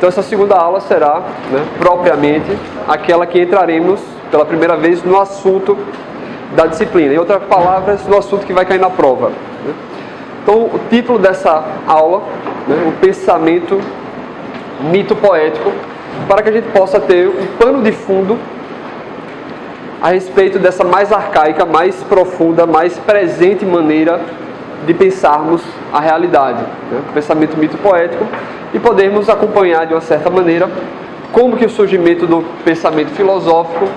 Então essa segunda aula será, propriamente, aquela que entraremos pela primeira vez no assunto da disciplina. Em outras palavras, no assunto que vai cair na prova. Então o título dessa aula, o pensamento mito-poético, para que a gente possa ter um pano de fundo a respeito dessa mais arcaica, mais profunda, mais presente maneira de pensarmos a realidade, o pensamento mito-poético, e podermos acompanhar de uma certa maneira como que o surgimento do pensamento filosófico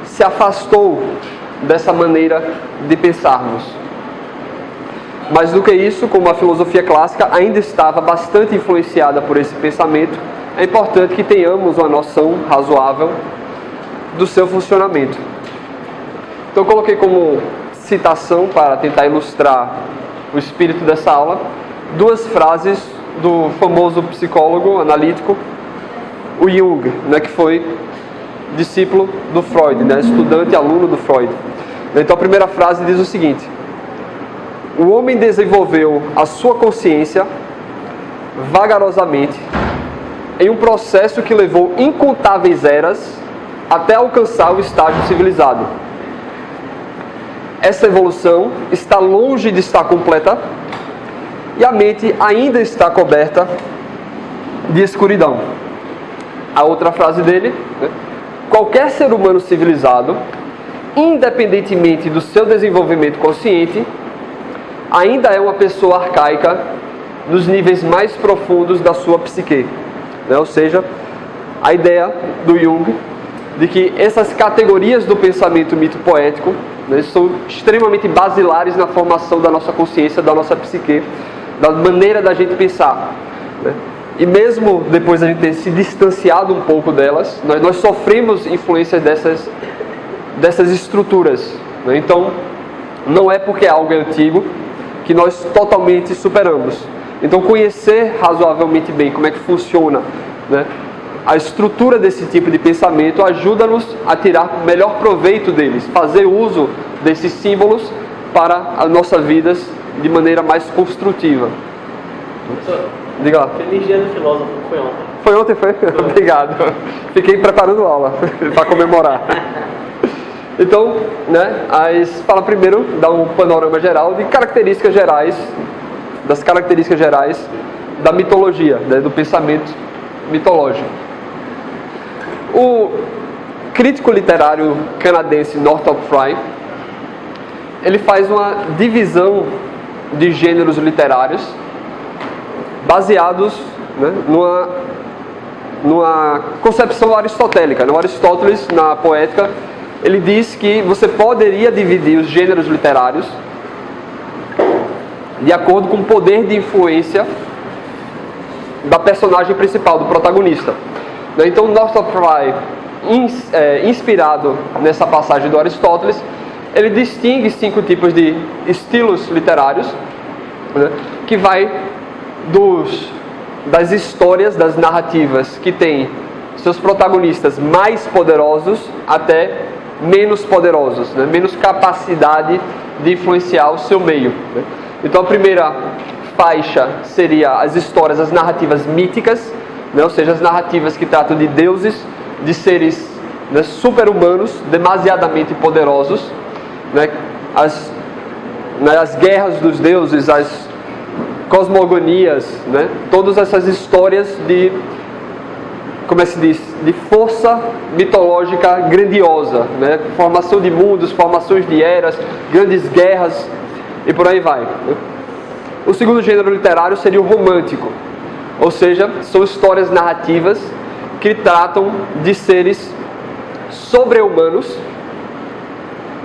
se afastou dessa maneira de pensarmos. Mais do que isso, como a filosofia clássica ainda estava bastante influenciada por esse pensamento, é importante que tenhamos uma noção razoável do seu funcionamento. Então eu coloquei como citação, para tentar ilustrar o espírito dessa aula, duas frases do famoso psicólogo analítico, o Jung, que foi discípulo do Freud, estudante e aluno do Freud. Então a primeira frase diz o seguinte: o homem desenvolveu a sua consciência vagarosamente em um processo que levou incontáveis eras até alcançar o estágio civilizado. Essa evolução está longe de estar completa e a mente ainda está coberta de escuridão. A outra frase dele: qualquer ser humano civilizado, independentemente do seu desenvolvimento consciente, ainda é uma pessoa arcaica nos níveis mais profundos da sua psique. Ou seja, a ideia do Jung de que essas categorias do pensamento mito-poético são extremamente basilares na formação da nossa consciência, da nossa psique, da maneira da gente pensar. E mesmo depois de a gente ter se distanciado um pouco delas, nós sofremos influências dessas estruturas. Então, não é porque algo é antigo que nós totalmente superamos. Então, conhecer razoavelmente bem como é que funciona a estrutura desse tipo de pensamento ajuda-nos a tirar melhor proveito deles, fazer uso desses símbolos para as nossas vidas de maneira mais construtiva. Professor, diga lá. Feliz Dia do Filósofo, foi ontem. Foi ontem, foi? Obrigado. Fiquei preparando aula para comemorar. Então, fala primeiro, dá um panorama geral de características gerais, das características gerais da mitologia, do pensamento mitológico. O crítico literário canadense Northrop Frye, ele faz uma divisão de gêneros literários baseados numa concepção aristotélica. No Aristóteles, na poética, ele diz que você poderia dividir os gêneros literários de acordo com o poder de influência da personagem principal, do protagonista. Então, Northrop Frye, inspirado nessa passagem do Aristóteles, ele distingue 5 tipos de estilos literários, que vai das histórias, das narrativas que têm seus protagonistas mais poderosos até menos poderosos, menos capacidade de influenciar o seu meio. Então a primeira faixa seria as histórias, as narrativas míticas, ou seja, as narrativas que tratam de deuses, de seres super-humanos, demasiadamente poderosos, as guerras dos deuses, as cosmogonias, todas essas histórias de, como é que se diz, de força mitológica grandiosa, formação de mundos, formações de eras, grandes guerras e por aí vai. O segundo gênero literário seria o romântico, ou seja, são histórias narrativas que tratam de seres sobre-humanos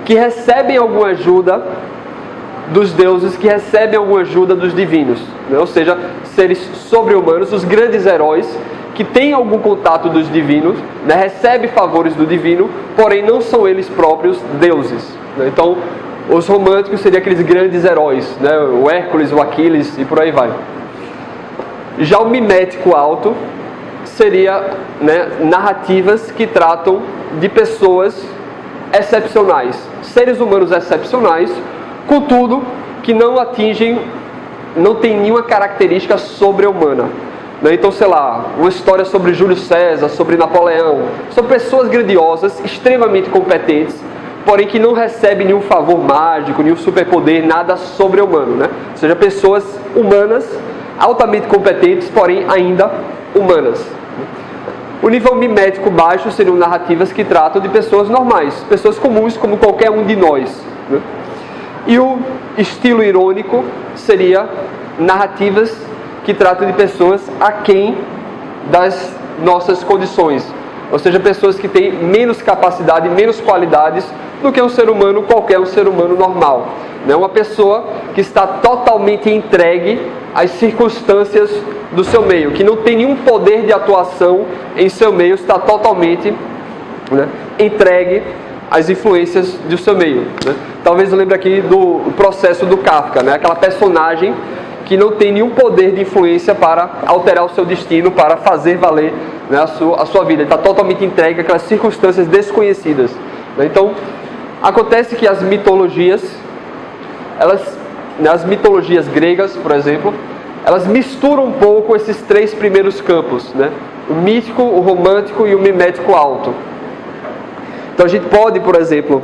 que recebem alguma ajuda dos deuses, que recebem alguma ajuda dos divinos, ou seja, seres sobre-humanos, os grandes heróis que têm algum contato dos divinos, recebem favores do divino, porém não são eles próprios deuses. Então, os românticos seriam aqueles grandes heróis, o Hércules, o Aquiles e por aí vai. Já o mimético alto seria narrativas que tratam de pessoas excepcionais, seres humanos excepcionais, contudo que não atingem, não tem nenhuma característica sobre-humana. né? Então, sei lá, uma história sobre Júlio César, sobre Napoleão. São pessoas grandiosas, extremamente competentes, porém que não recebem nenhum favor mágico, nenhum superpoder, nada sobre-humano, né? Ou seja, pessoas humanas, altamente competentes, porém ainda humanas. O nível mimético baixo seriam narrativas que tratam de pessoas normais, pessoas comuns como qualquer um de nós, né? E o estilo irônico seria narrativas que tratam de pessoas aquém das nossas condições, ou seja, pessoas que têm menos capacidade, menos qualidades do que um ser humano, qualquer um ser humano normal, né? Uma pessoa que está totalmente entregue às circunstâncias do seu meio, que não tem nenhum poder de atuação em seu meio, está totalmente, né, entregue às influências do seu meio, né? Talvez eu lembre aqui do Processo do Kafka, né? Aquela personagem que não tem nenhum poder de influência para alterar o seu destino, para fazer valer, né, a sua vida. Ele está totalmente entregue àquelas circunstâncias desconhecidas, né? Então, acontece que as mitologias, as mitologias gregas, por exemplo, elas misturam um pouco esses três primeiros campos, né? O mítico, o romântico e o mimético alto. Então a gente pode, por exemplo,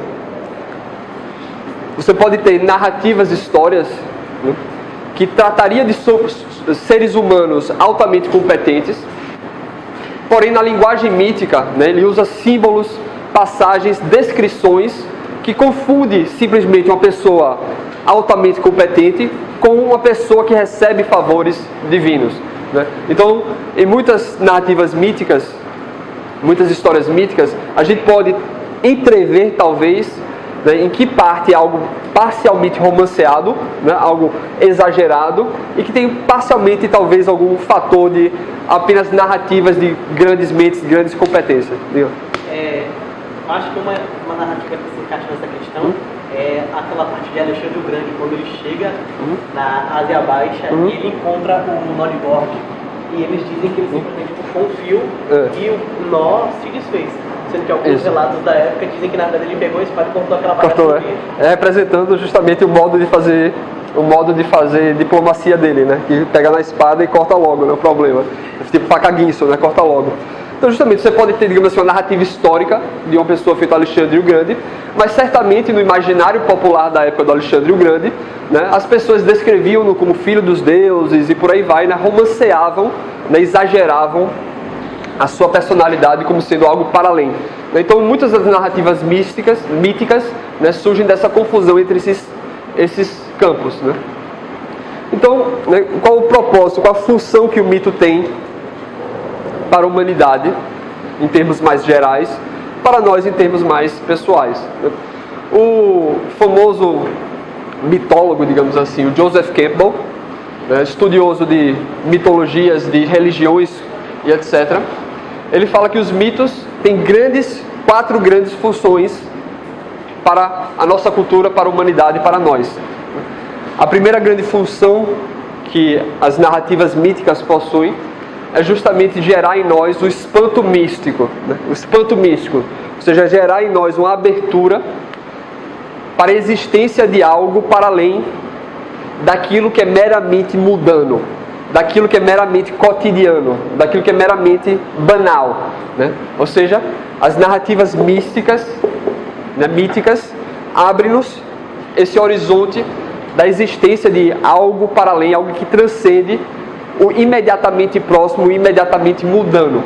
você pode ter narrativas, histórias, né, que trataria de seres humanos altamente competentes, porém na linguagem mítica, né, ele usa símbolos, passagens, descrições que confunde simplesmente uma pessoa altamente competente com uma pessoa que recebe favores divinos, né? Então, em muitas narrativas míticas, muitas histórias míticas, a gente pode entrever, talvez, né, em que parte é algo parcialmente romanceado, né, algo exagerado, e que tem parcialmente, talvez, algum fator de apenas narrativas de grandes mentes, de grandes competências. Acho que uma narrativa que se encaixa nessa questão é aquela parte de Alexandre o Grande, quando ele chega na Ásia Baixa e ele encontra o Nolibord, e eles dizem que ele simplesmente puxou um fio e o nó se desfez. Sendo que alguns relatos da época dizem que na verdade ele pegou a espada e cortou aquela parte. Representando justamente o modo de fazer diplomacia dele, né? Que pega na espada e corta logo, não é o problema. Tipo faca guinso, né? Corta logo. Então, justamente, você pode ter, digamos assim, uma narrativa histórica de uma pessoa feita Alexandre o Grande, mas certamente no imaginário popular da época do Alexandre o Grande, né, as pessoas descreviam-no como filho dos deuses e por aí vai, né, romanceavam, né, exageravam a sua personalidade como sendo algo para além. Então, muitas das narrativas míticas, né, surgem dessa confusão entre esses campos, né? Então, né, qual o propósito, qual a função que o mito tem para a humanidade, em termos mais gerais, para nós em termos mais pessoais? O famoso mitólogo, digamos assim, o Joseph Campbell, né, estudioso de mitologias, de religiões e etc., ele fala que os mitos têm 4 grandes funções para a nossa cultura, para a humanidade, para nós. A primeira grande função que as narrativas míticas possuem é justamente gerar em nós o espanto místico, né? O espanto místico, ou seja, gerar em nós uma abertura para a existência de algo para além daquilo que é meramente mundano, daquilo que é meramente cotidiano, daquilo que é meramente banal, né? Ou seja, as narrativas místicas, né, míticas, abrem-nos esse horizonte da existência de algo para além, algo que transcende o imediatamente próximo, o imediatamente mundano.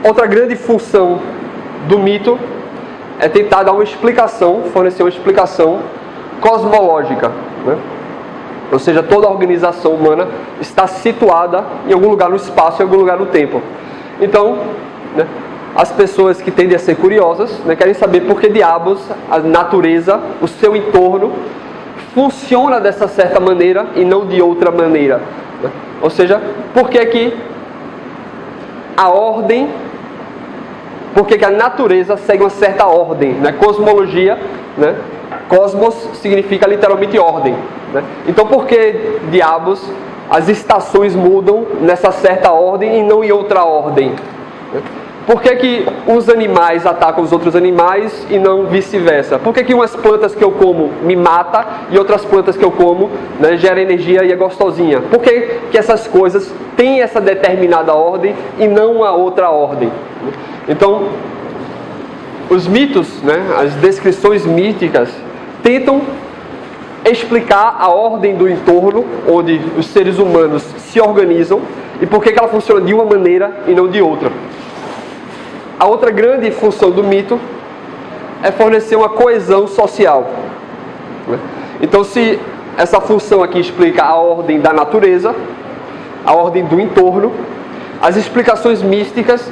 Outra grande função do mito é tentar dar uma explicação, fornecer uma explicação cosmológica, né? Ou seja, toda a organização humana está situada em algum lugar no espaço, em algum lugar no tempo. Então, né, as pessoas que tendem a ser curiosas, né, querem saber por que diabos a natureza, o seu entorno, funciona dessa certa maneira e não de outra maneira, né? Ou seja, por que a ordem, por que a natureza segue uma certa ordem, né? Cosmologia, né? Cosmos significa literalmente ordem, né? Então por que diabos as estações mudam nessa certa ordem e não em outra ordem, né? Por que uns animais atacam os outros animais e não vice-versa? Por que que umas plantas que eu como me matam e outras plantas que eu como, né, geram energia e é gostosinha? Por que que essas coisas têm essa determinada ordem e não a outra ordem? Então, os mitos, né, as descrições míticas, tentam explicar a ordem do entorno onde os seres humanos se organizam e por que que ela funciona de uma maneira e não de outra. A outra grande função do mito é fornecer uma coesão social. Então, se essa função aqui explica a ordem da natureza, a ordem do entorno, as explicações míticas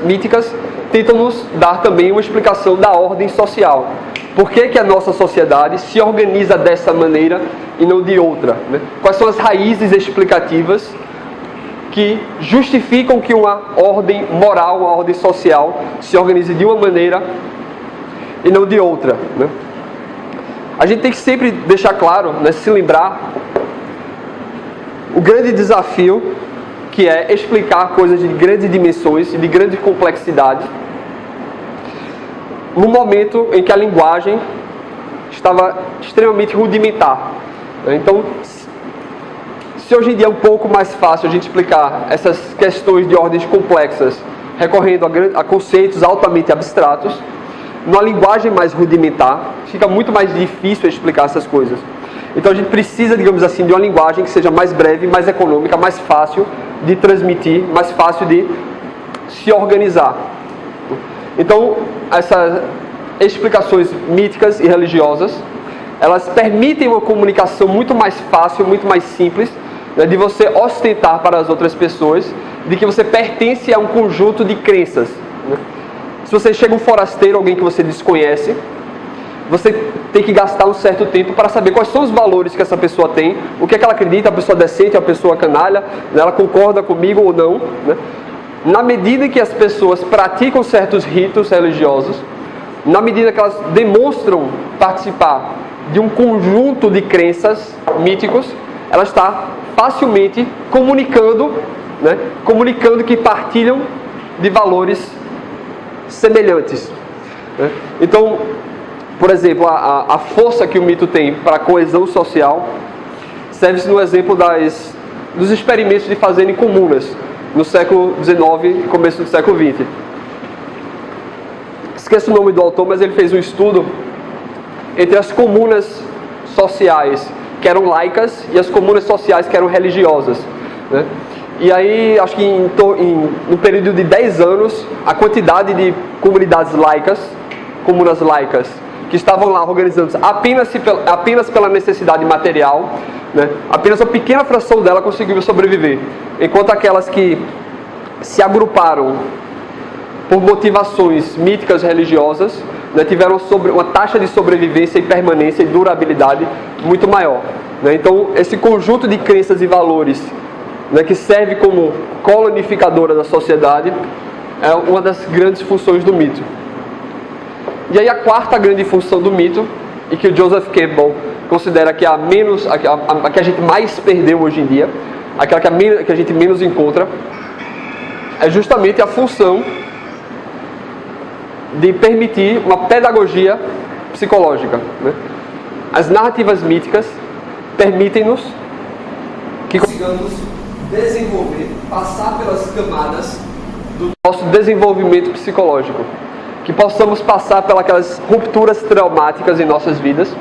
tentam nos dar também uma explicação da ordem social. Por que que a nossa sociedade se organiza dessa maneira e não de outra? Né? Quais são as raízes explicativas que justificam que uma ordem moral, uma ordem social, se organize de uma maneira e não de outra? Né? A gente tem que sempre deixar claro, né, se lembrar, o grande desafio que é explicar coisas de grandes dimensões e de grande complexidade no momento em que a linguagem estava extremamente rudimentar. Então, se hoje em dia é um pouco mais fácil a gente explicar essas questões de ordens complexas recorrendo a conceitos altamente abstratos, numa linguagem mais rudimentar, fica muito mais difícil explicar essas coisas. Então a gente precisa, digamos assim, de uma linguagem que seja mais breve, mais econômica, mais fácil de transmitir, mais fácil de se organizar. Então, essas explicações míticas e religiosas, elas permitem uma comunicação muito mais fácil, muito mais simples, né, de você ostentar para as outras pessoas de que você pertence a um conjunto de crenças. Né? Se você chega um forasteiro, alguém que você desconhece, você tem que gastar um certo tempo para saber quais são os valores que essa pessoa tem, o que é que ela acredita, a pessoa decente, a pessoa canalha, né, ela concorda comigo ou não. Né? Na medida que as pessoas praticam certos ritos religiosos, na medida que elas demonstram participar de um conjunto de crenças míticos, ela está facilmente comunicando, né, comunicando que partilham de valores semelhantes. Né? Então, por exemplo, a força que o mito tem para a coesão social serve-se no exemplo dos experimentos de fazenda em comunas no século XIX e começo do século XX. Esqueço o nome do autor, mas ele fez um estudo entre as comunas sociais que eram laicas e as comunas sociais que eram religiosas. Né? E aí, acho que no período de 10 anos, a quantidade de comunidades laicas, comunas laicas, que estavam lá organizando apenas pela necessidade material, né? Apenas uma pequena fração dela conseguiu sobreviver, enquanto aquelas que se agruparam por motivações míticas religiosas, né, tiveram uma taxa de sobrevivência e permanência e durabilidade muito maior. Né? Então, esse conjunto de crenças e valores, né, que serve como colonificadora da sociedade, é uma das grandes funções do mito. E aí a quarta grande função do mito, e que o Joseph Campbell considera que a que a gente mais perdeu hoje em dia, aquela que a gente menos encontra, é justamente a função de permitir uma pedagogia psicológica. Né? As narrativas míticas permitem-nos que consigamos desenvolver, passar pelas camadas do nosso desenvolvimento psicológico, que possamos passar pelas rupturas traumáticas em nossas vidas,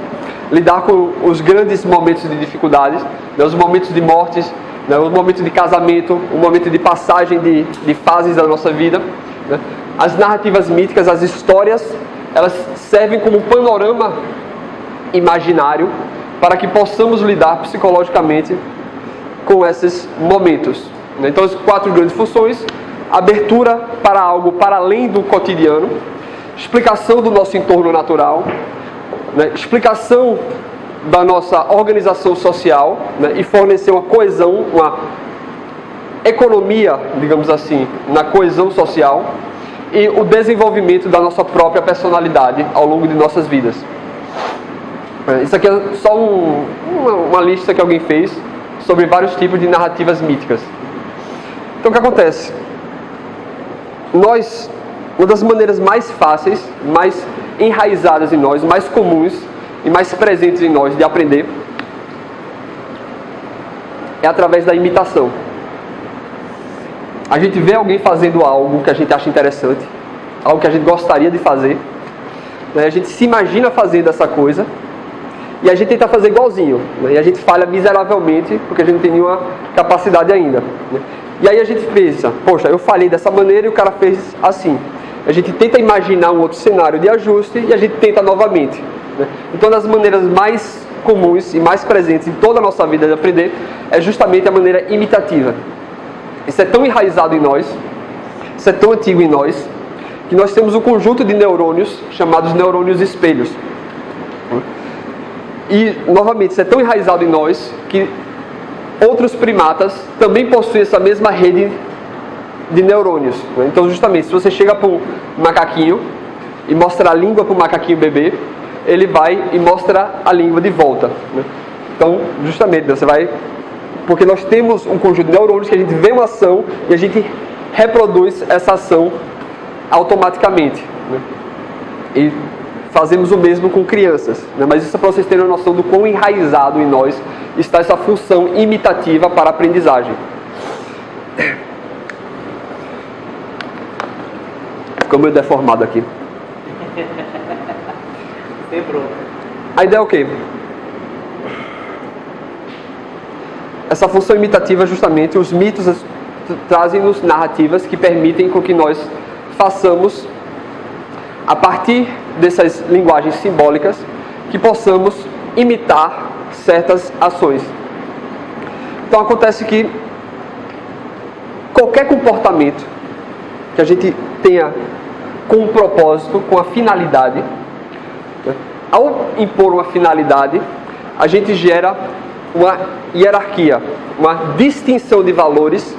lidar com os grandes momentos de dificuldades, né, os momentos de mortes, né, os momentos de casamento, o momento de passagem de fases da nossa vida. Né. As narrativas míticas, as histórias, elas servem como um panorama imaginário para que possamos lidar psicologicamente com esses momentos. Né. Então, as 4 grandes funções: abertura para algo para além do cotidiano, explicação do nosso entorno natural, né, explicação da nossa organização social, né, e fornecer uma coesão, uma economia, digamos assim, na coesão social, e o desenvolvimento da nossa própria personalidade ao longo de nossas vidas. Isso aqui é só uma lista que alguém fez sobre vários tipos de narrativas míticas. Então, o que acontece? Nós uma das maneiras mais fáceis, mais enraizadas em nós, mais comuns e mais presentes em nós de aprender é através da imitação. A gente vê alguém fazendo algo que a gente acha interessante, algo que a gente gostaria de fazer, né? A gente se imagina fazendo essa coisa e a gente tenta fazer igualzinho, né? E a gente falha miseravelmente porque a gente não tem nenhuma capacidade ainda, né? E aí a gente pensa, poxa, eu falhei dessa maneira e o cara fez assim. A gente tenta imaginar um outro cenário de ajuste e a gente tenta novamente, né? Então, uma das maneiras mais comuns e mais presentes em toda a nossa vida de aprender é justamente a maneira imitativa. Isso é tão enraizado em nós, isso é tão antigo em nós, que nós temos um conjunto de neurônios chamados neurônios espelhos. E, novamente, isso é tão enraizado em nós que outros primatas também possuem essa mesma rede de neurônios, né? Então, justamente, se você chega para um macaquinho e mostra a língua para o macaquinho bebê, ele vai e mostra a língua de volta, né? Então, justamente, você vai... Porque nós temos um conjunto de neurônios que a gente vê uma ação e a gente reproduz essa ação automaticamente, né? E fazemos o mesmo com crianças, né? Mas isso é para vocês terem uma noção do quão enraizado em nós está essa função imitativa para a aprendizagem. Ficou meio deformado aqui. A ideia é o quê? Essa função imitativa, justamente, os mitos trazem-nos narrativas que permitem com que nós façamos, a partir dessas linguagens simbólicas, que possamos imitar certas ações. Então acontece que qualquer comportamento que a gente tenha com um propósito, com a finalidade, né? Ao impor uma finalidade, a gente gera uma hierarquia, uma distinção de valores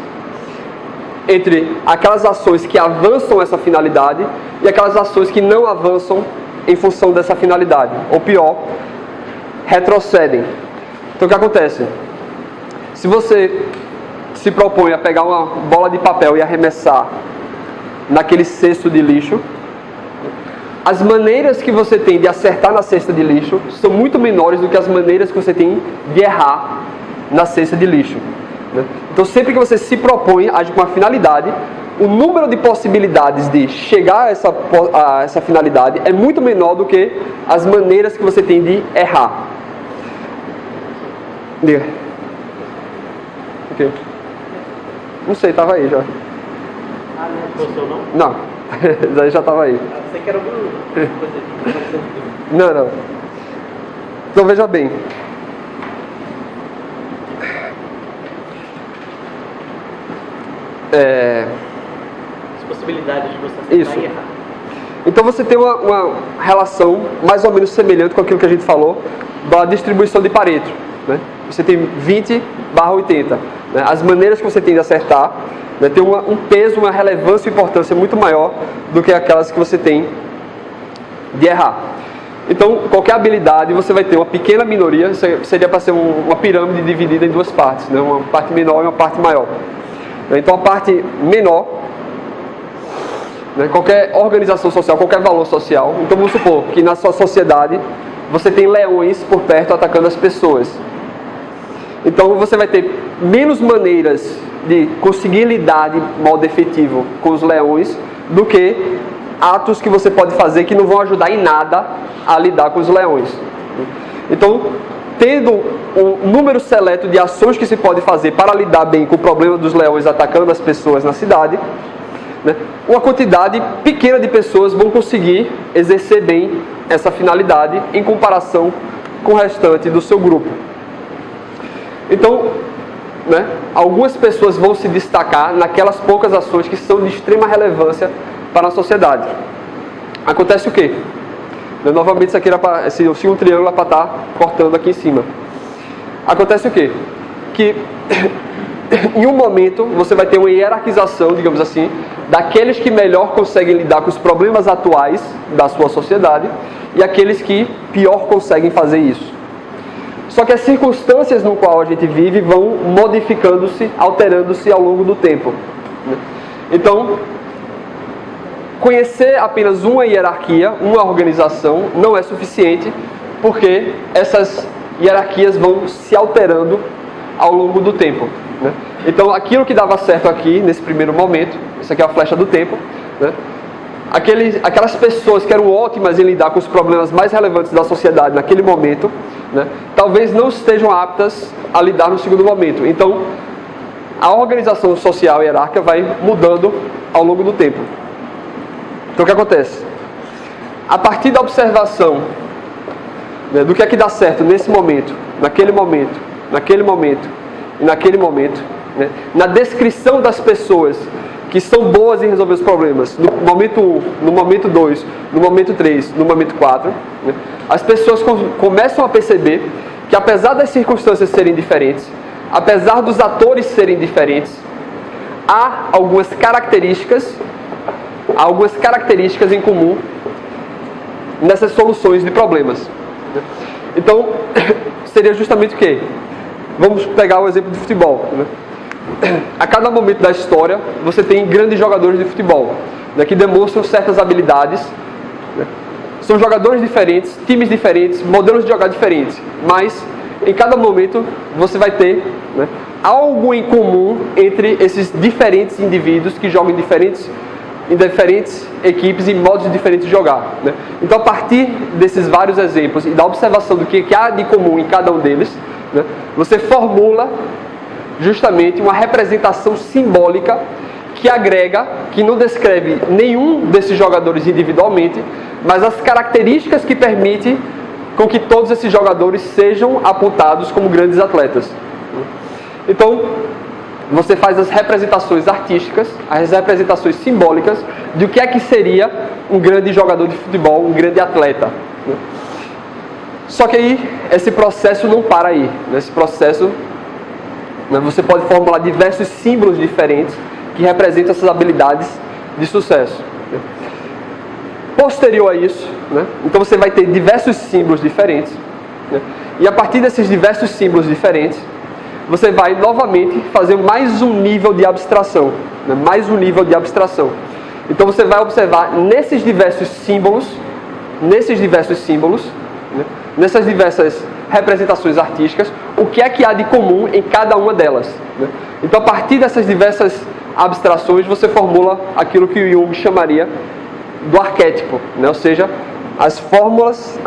entre aquelas ações que avançam essa finalidade e aquelas ações que não avançam em função dessa finalidade, ou pior, retrocedem. Então o que acontece? Se você se propõe a pegar uma bola de papel e arremessar naquele cesto de lixo, as maneiras que você tem de acertar na cesta de lixo são muito menores do que as maneiras que você tem de errar na cesta de lixo, né? Então, sempre que você se propõe a agir com uma finalidade, o número de possibilidades de chegar a essa finalidade é muito menor do que as maneiras que você tem de errar. Diga. Ok. Não sei, estava aí já. Ah, não gostou não? Não, já estava aí. Você quer alguma coisa aqui? Não. Então veja bem. As possibilidades de você acertar Isso. e errar. Então você tem uma relação mais ou menos semelhante com aquilo que a gente falou da distribuição de Pareto, né? Você tem 20/80, né? As maneiras que você tem de acertar, né, tem um peso, uma relevância e importância muito maior do que aquelas que você tem de errar. Então, qualquer habilidade, você vai ter uma pequena minoria, seria para ser uma pirâmide dividida em duas partes, né? Uma parte menor e uma parte maior. Então, a parte menor, né, qualquer organização social, qualquer valor social, então vamos supor que na sua sociedade você tem leões por perto atacando as pessoas. Então, você vai ter menos maneiras de conseguir lidar de modo efetivo com os leões do que atos que você pode fazer que não vão ajudar em nada a lidar com os leões. Então, tendo um número seleto de ações que se pode fazer para lidar bem com o problema dos leões atacando as pessoas na cidade, né, uma quantidade pequena de pessoas vão conseguir exercer bem essa finalidade em comparação com o restante do seu grupo. Então, né, algumas pessoas vão se destacar naquelas poucas ações que são de extrema relevância para a sociedade. Acontece o quê? Novamente, isso aqui era para, esse segundo triângulo era para estar cortando aqui em cima. Acontece o quê? Que em um momento você vai ter uma hierarquização, digamos assim, daqueles que melhor conseguem lidar com os problemas atuais da sua sociedade e aqueles que pior conseguem fazer isso. Só que as circunstâncias no qual a gente vive vão modificando-se, alterando-se ao longo do tempo. Então, conhecer apenas uma hierarquia, uma organização, não é suficiente, porque essas hierarquias vão se alterando ao longo do tempo, né? Então, aquilo que dava certo aqui, nesse primeiro momento, isso aqui é a flecha do tempo, né? Aquelas pessoas que eram ótimas em lidar com os problemas mais relevantes da sociedade naquele momento, né, talvez não estejam aptas a lidar no segundo momento. Então, a organização social hierárquica vai mudando ao longo do tempo. Então, o que acontece? A partir da observação, né, do que é que dá certo nesse momento, naquele momento, naquele momento e naquele momento, né, na descrição das pessoas que são boas em resolver os problemas, no momento 1, no momento 2, no momento 3, no momento 4, né, as pessoas começam a perceber que, apesar das circunstâncias serem diferentes, apesar dos atores serem diferentes, há algumas características em comum nessas soluções de problemas. Então, seria justamente o quê? Vamos pegar o exemplo do futebol, né? A cada momento da história, você tem grandes jogadores de futebol, né, que demonstram certas habilidades, né? São jogadores diferentes, times diferentes, modelos de jogar diferentes, mas em cada momento você vai ter, né, algo em comum entre esses diferentes indivíduos que jogam em diferentes equipes e modos diferentes de jogar, né? Então, a partir desses vários exemplos e da observação do que há de comum em cada um deles, né, você formula justamente uma representação simbólica que agrega, que não descreve nenhum desses jogadores individualmente, mas as características que permitem com que todos esses jogadores sejam apontados como grandes atletas. Então, você faz as representações artísticas, as representações simbólicas de o que é que seria um grande jogador de futebol, um grande atleta. Só que aí, esse processo não para aí. Nesse processo, você pode formular diversos símbolos diferentes que representam essas habilidades de sucesso. Posterior a isso, né, então você vai ter diversos símbolos diferentes, né, e a partir desses diversos símbolos diferentes, você vai novamente fazer mais um nível de abstração, né, mais um nível de abstração. Então você vai observar nesses diversos símbolos, né, nessas diversas representações artísticas, o que é que há de comum em cada uma delas, né? Então, a partir dessas diversas abstrações, você formula aquilo que o Jung chamaria do arquétipo, né? Ou seja, as formas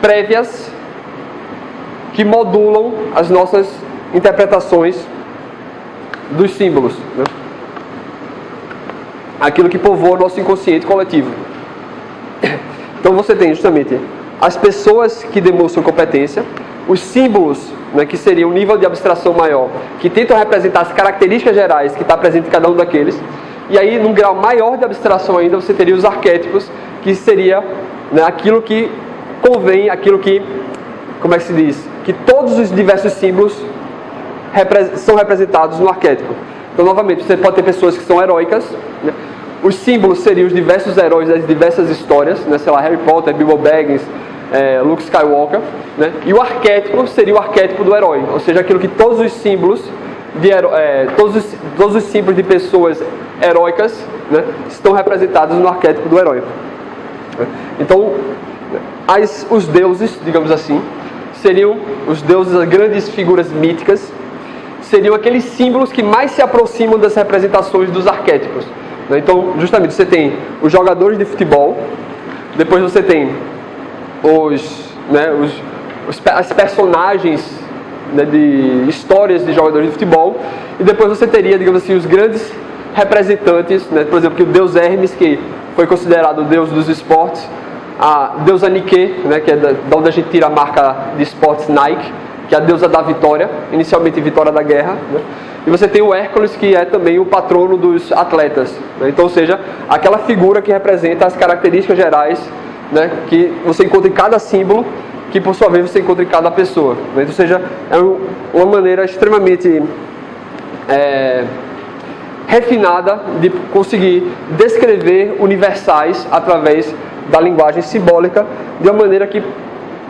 prévias que modulam as nossas interpretações dos símbolos, né? Aquilo que povoa o nosso inconsciente coletivo. Então você tem justamente as pessoas que demonstram competência, os símbolos, né, que seria um nível de abstração maior, que tentam representar as características gerais que está presente em cada um daqueles, e aí num grau maior de abstração ainda você teria os arquétipos, que seria, né, aquilo que convém, aquilo que, como é que se diz? Que todos os diversos símbolos são representados no arquétipo. Então, novamente, você pode ter pessoas que são heróicas, né? Os símbolos seriam os diversos heróis das diversas histórias, né? Sei lá, Harry Potter, Bilbo Baggins, Luke Skywalker, né? E o arquétipo seria o arquétipo do herói, ou seja, aquilo que todos os símbolos todos os símbolos de pessoas heróicas, né, estão representados no arquétipo do herói. Então, os deuses, digamos assim, seriam os deuses, as grandes figuras míticas, seriam aqueles símbolos que mais se aproximam das representações dos arquétipos. Então, justamente, você tem os jogadores de futebol, depois você tem as personagens, né, de histórias de jogadores de futebol, e depois você teria, digamos assim, os grandes representantes, né, por exemplo, que o deus Hermes, que foi considerado o deus dos esportes, a deusa Nike, né, que é da onde a gente tira a marca de esportes Nike, que é a deusa da vitória, inicialmente vitória da guerra, né? E você tem o Hércules, que é também o patrono dos atletas, né? Então, ou seja, aquela figura que representa as características gerais, né, que você encontra em cada símbolo, que por sua vez você encontra em cada pessoa, né? Então, ou seja, é uma maneira extremamente refinada de conseguir descrever universais através da linguagem simbólica, de uma maneira que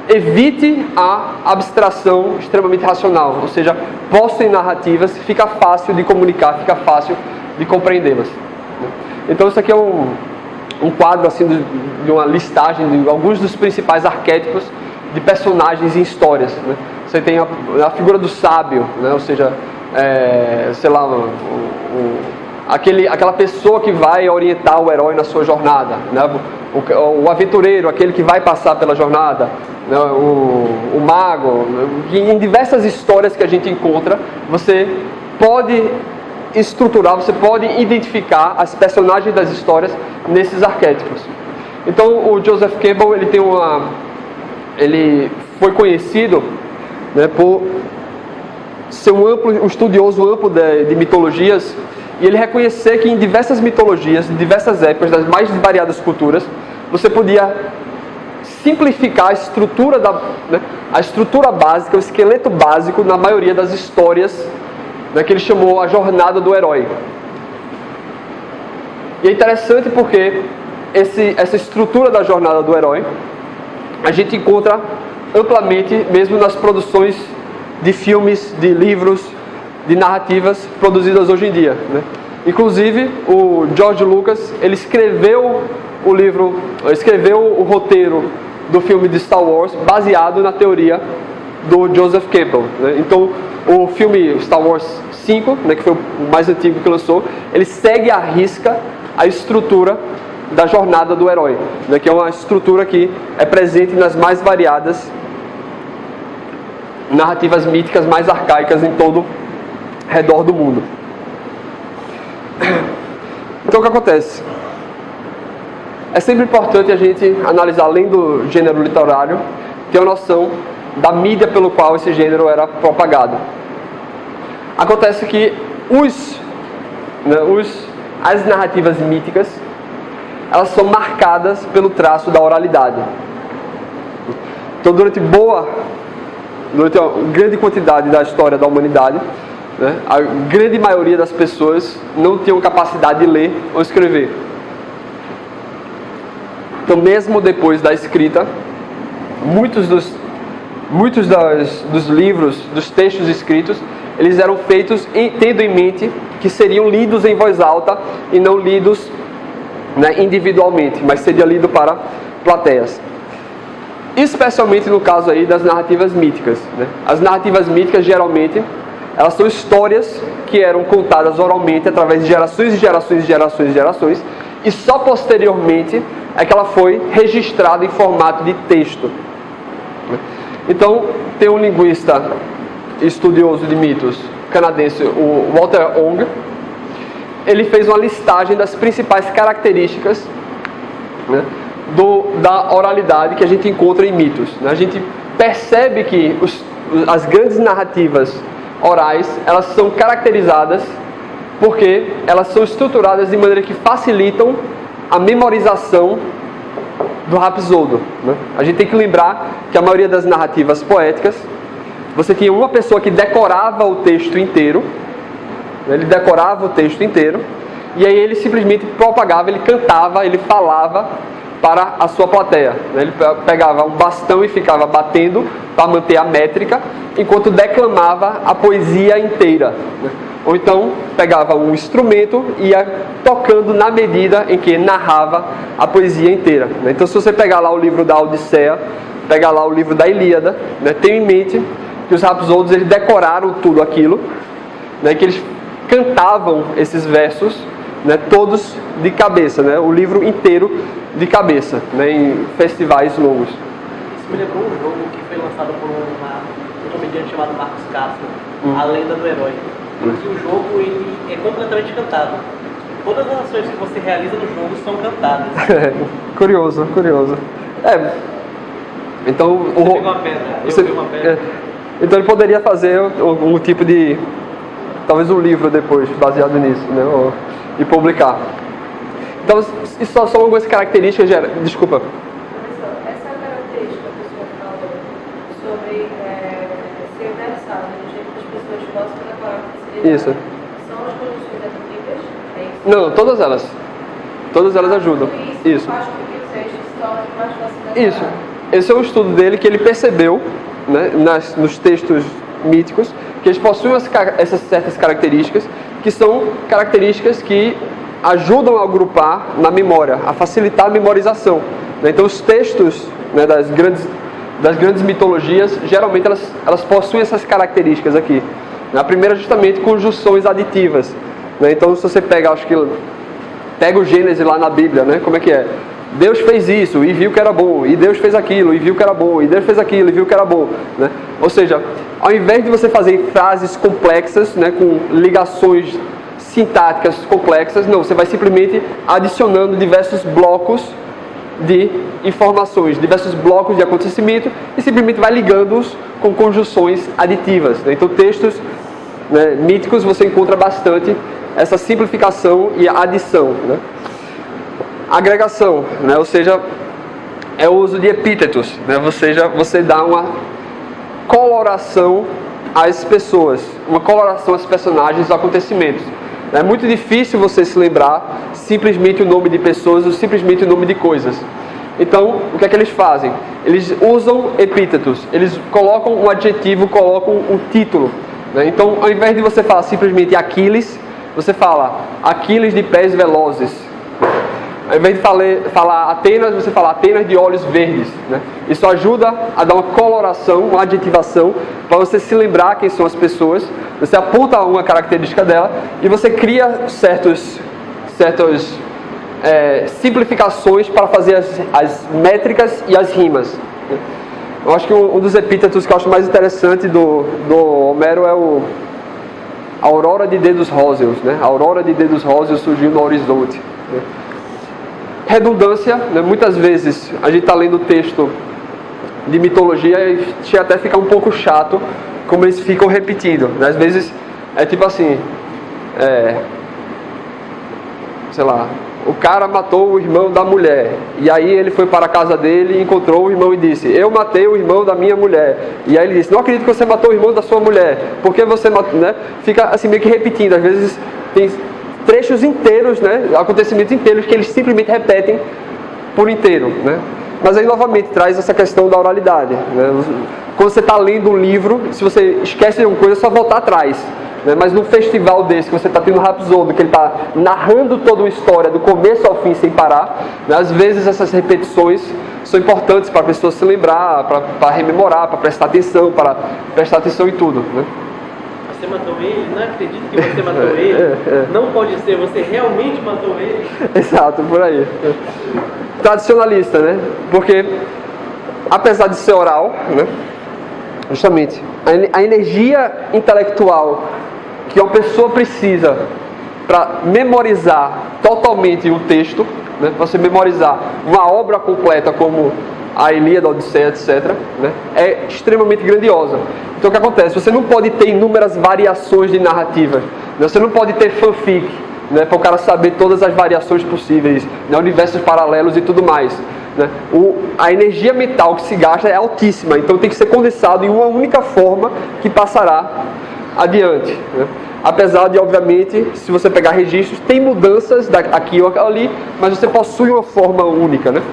evite a abstração extremamente racional, ou seja, posta em narrativas, fica fácil de comunicar, fica fácil de compreendê-las. Então isso aqui é um quadro assim de uma listagem de alguns dos principais arquétipos de personagens em histórias, né? Você tem a figura do sábio, né? Ou seja, sei lá, aquela pessoa que vai orientar o herói na sua jornada, né? O aventureiro, aquele que vai passar pela jornada, né? O mago. Em diversas histórias que a gente encontra, você pode estruturar, você pode identificar as personagens das histórias nesses arquétipos. Então o Joseph Campbell, ele foi conhecido, né, por ser um estudioso amplo de mitologias, e ele reconhecer que em diversas mitologias, em diversas épocas, das mais variadas culturas, você podia simplificar a estrutura a estrutura básica, o esqueleto básico na maioria das histórias, né, que ele chamou a jornada do herói. E é interessante porque essa estrutura da jornada do herói a gente encontra amplamente mesmo nas produções de filmes, de livros, de narrativas produzidas hoje em dia, né? Inclusive o George Lucas, ele escreveu o roteiro do filme de Star Wars baseado na teoria do Joseph Campbell, né? Então o filme Star Wars 5, né, que foi o mais antigo que lançou, ele segue à risca a estrutura da jornada do herói, né, que é uma estrutura que é presente nas mais variadas narrativas míticas mais arcaicas em todo o redor do mundo. Então o que acontece? É sempre importante a gente analisar, além do gênero literário, ter uma noção da mídia pelo qual esse gênero era propagado. Acontece que as narrativas míticas, elas são marcadas pelo traço da oralidade. Então durante uma grande quantidade da história da humanidade, né, a grande maioria das pessoas não tinham capacidade de ler ou escrever. Então mesmo depois da escrita, muitos dos livros, dos textos escritos, eles eram feitos tendo em mente que seriam lidos em voz alta e não lidos, né, individualmente, mas seria lido para plateias. Especialmente no caso aí das narrativas míticas, né? As narrativas míticas geralmente elas são histórias que eram contadas oralmente através de gerações e gerações e gerações e gerações, e só posteriormente é que ela foi registrada em formato de texto. Então tem um linguista estudioso de mitos canadense, o Walter Ong. Ele fez uma listagem das principais características, né, da oralidade que a gente encontra em mitos, né? A gente percebe que as grandes narrativas orais, elas são caracterizadas porque elas são estruturadas de maneira que facilitam a memorização do rapsodo, né? A gente tem que lembrar que a maioria das narrativas poéticas, você tinha uma pessoa que decorava o texto inteiro, né? Ele decorava o texto inteiro, e aí ele simplesmente propagava, ele cantava, ele falava para a sua plateia, né? Ele pegava um bastão e ficava batendo para manter a métrica, enquanto declamava a poesia inteira, né? Ou então pegava um instrumento e ia tocando na medida em que narrava a poesia inteira, né? Então se você pegar lá o livro da Odisseia, pegar lá o livro da Ilíada, né, tenha em mente que os rapsodos eles decoraram tudo aquilo, né, que eles cantavam esses versos, né, todos de cabeça, né, o livro inteiro de cabeça, né, em festivais longos. Isso me lembrou um jogo que foi lançado por um comediante chamado Marcos Castro, A Lenda do Herói. E o jogo ele é completamente cantado. Todas as ações que você realiza no jogo são cantadas. Curioso. Então Você pegou uma pedra, eu peguei uma pedra. Então ele poderia fazer um tipo de, talvez um livro depois, baseado nisso, né? E publicar. Então, isso são algumas características. Desculpa. Professor, essa característica que o senhor falou sobre ser versado, do jeito que as pessoas possam decorar a facilidade, Isso. são as condições atribuídas? É isso? Não, todas elas. Todas elas ajudam. Isso. Faz com que o texto se torne mais fácil de decorar. Isso. Esse é um estudo dele que ele percebeu, né, nos textos míticos, que eles possuem essas certas características, que são características que ajudam a agrupar na memória, a facilitar a memorização. Então os textos, né, das grandes mitologias, geralmente elas possuem essas características aqui. A primeira justamente conjunções aditivas. Então se você pega o Gênesis lá na Bíblia, né, como é que é? Deus fez isso e viu que era bom, e Deus fez aquilo e viu que era bom, e Deus fez aquilo e viu que era bom, né? Ou seja, ao invés de você fazer frases complexas, né, com ligações sintáticas complexas, não, você vai simplesmente adicionando diversos blocos de informações, diversos blocos de acontecimento e simplesmente vai ligando-os com conjunções aditivas, né? Então textos, né, míticos você encontra bastante essa simplificação e adição, né? Agregação, né? Ou seja, é o uso de epítetos, né? Ou seja, você dá uma coloração às pessoas, uma coloração aos personagens, aos acontecimentos. É muito difícil você se lembrar simplesmente o nome de pessoas ou simplesmente o nome de coisas. Então, o que é que eles fazem? Eles usam epítetos, eles colocam um adjetivo, colocam um título, né? Então, ao invés de você falar simplesmente Aquiles, você fala Aquiles de pés velozes. Ao invés de falar Atenas, você fala Atenas de olhos verdes, né? Isso ajuda a dar uma coloração, uma adjetivação, para você se lembrar quem são as pessoas. Você aponta uma característica dela e você cria certas simplificações para fazer as métricas e as rimas. Eu acho que um dos epítetos que eu acho mais interessante do Homero é a aurora de dedos róseos, né? A aurora de dedos róseos surgiu no horizonte, né? Redundância, né? Muitas vezes a gente está lendo o texto de mitologia e chega até ficar um pouco chato como eles ficam repetindo, né? Às vezes é tipo assim, sei lá, o cara matou o irmão da mulher, e aí ele foi para a casa dele e encontrou o irmão e disse, eu matei o irmão da minha mulher. E aí ele disse, não acredito que você matou o irmão da sua mulher, porque você matou, né? Fica assim meio que repetindo, às vezes tem trechos inteiros, né, acontecimentos inteiros que eles simplesmente repetem por inteiro, né? Mas aí novamente traz essa questão da oralidade, né? Quando você está lendo um livro, se você esquece de uma coisa, é só voltar atrás, né? Mas num festival desse, que você está tendo um Rhapsody, que ele está narrando toda uma história do começo ao fim sem parar, né? Às vezes essas repetições são importantes para a pessoa se lembrar, para rememorar, para prestar atenção em tudo, né? Você matou ele, não acredito que você matou ele, não pode ser, você realmente matou ele. Exato, por aí. Tradicionalista, né? Porque, apesar de ser oral, né? Justamente, a energia intelectual que uma pessoa precisa para memorizar totalmente o texto, né? Para você memorizar uma obra completa como a Ilíada, a Odisseia, etc., né? É extremamente grandiosa. Então o que acontece? Você não pode ter inúmeras variações de narrativa, né? Você não pode ter fanfic, né? Para o cara saber todas as variações possíveis, né? Universos paralelos e tudo mais, né? A energia mental que se gasta é altíssima, então tem que ser condensado em uma única forma que passará adiante, né? Apesar de, obviamente, se você pegar registros, tem mudanças aqui ou ali, mas você possui uma forma única, né?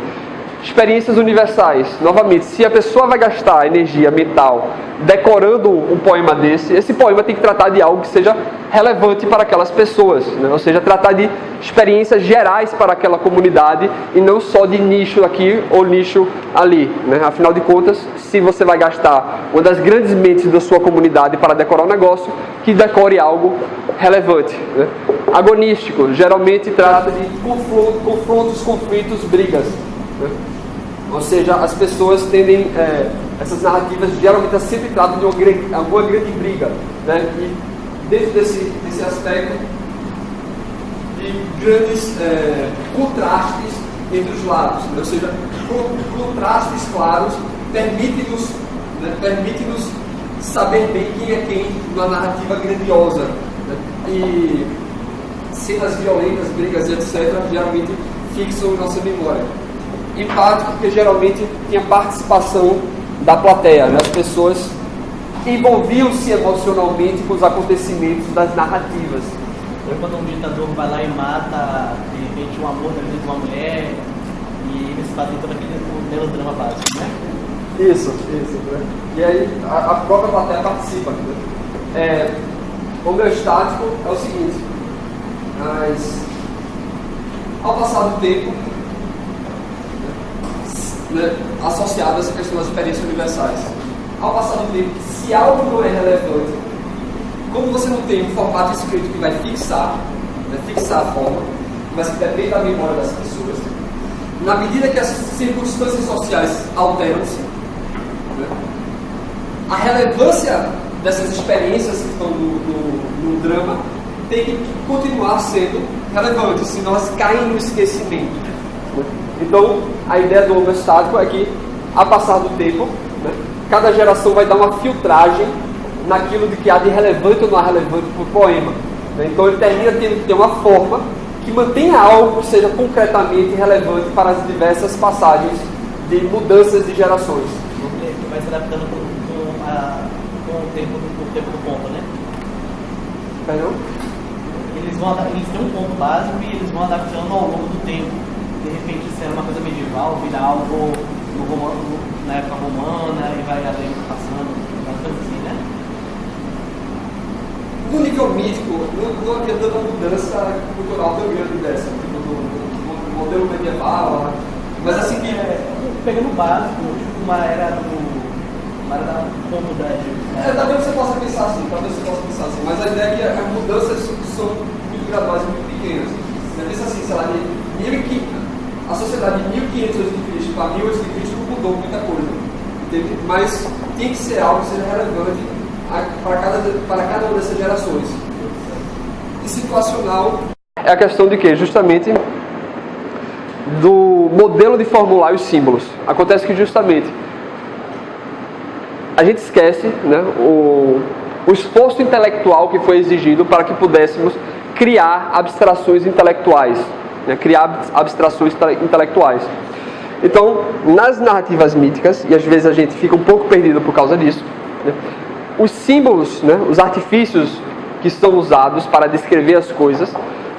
Experiências universais. Novamente, se a pessoa vai gastar energia mental decorando um poema desse, esse poema tem que tratar de algo que seja relevante para aquelas pessoas, né? Ou seja, tratar de experiências gerais para aquela comunidade e não só de nicho aqui ou nicho ali, né? Afinal de contas, se você vai gastar uma das grandes mentes da sua comunidade para decorar um negócio, que decore algo relevante, né? Agonístico, geralmente trata de confrontos, conflitos, brigas, né? Ou seja, as pessoas tendem, essas narrativas geralmente sempre tratam de alguma grande briga, né? E dentro desse aspecto de grandes contrastes entre os lados, né? Ou seja, contrastes claros permite-nos saber bem quem é quem numa narrativa grandiosa, né? E cenas violentas, brigas e etc. geralmente fixam nossa memória. Empático, porque geralmente tinha participação da plateia, né? As pessoas envolviam-se emocionalmente com os acontecimentos das narrativas. Quando um ditador vai lá e mata, de repente, um amor da vida de uma mulher, e eles fazem todo aquele melodrama básico, né? Isso, né? E aí a própria plateia participa, né? Homeostático é o seguinte: ao passar do tempo, né, associado a essa questão das experiências universais. Ao passar do tempo, se algo não é relevante, como você não tem um formato escrito que vai fixar a forma, mas que depende da memória das pessoas, na medida que as circunstâncias sociais alteram-se, né, a relevância dessas experiências que estão no drama tem que continuar sendo relevante, senão elas caem no esquecimento. Então, a ideia do homeostático é que, a passar do tempo, né, cada geração vai dar uma filtragem naquilo de que há de relevante ou não há relevante para o poema. Né? Então, ele termina tendo que ter uma forma que mantenha algo que seja concretamente relevante para as diversas passagens de mudanças de gerações. Que vai se adaptando com o tempo do ponto, né? Perdão? Eles têm um ponto básico e eles vão adaptando ao longo do tempo. De repente, isso era uma coisa medieval, vira algo na época romana e vai além passando, uma coisa assim, né? No nível mítico, não havia tanta mudança cultural tão grande dessa, tipo, do modelo medieval, mas assim que... Pegando o básico, uma era do ponto da... talvez você possa pensar assim, mas a ideia é que as mudanças são muito graduais e muito pequenas. Você pensa assim, sei lá, a sociedade de 1500 a.C. para 1000 a.C. não mudou muita coisa, entende? Mas tem que ser algo que seja relevante para cada uma dessas gerações. E situacional é a questão de que, justamente, do modelo de formular os símbolos. Acontece que, justamente, a gente esquece, né, o esforço intelectual que foi exigido para que pudéssemos criar abstrações intelectuais. Né, Então, nas narrativas míticas, e às vezes a gente fica um pouco perdido por causa disso, né, os símbolos, né, os artifícios que são usados para descrever as coisas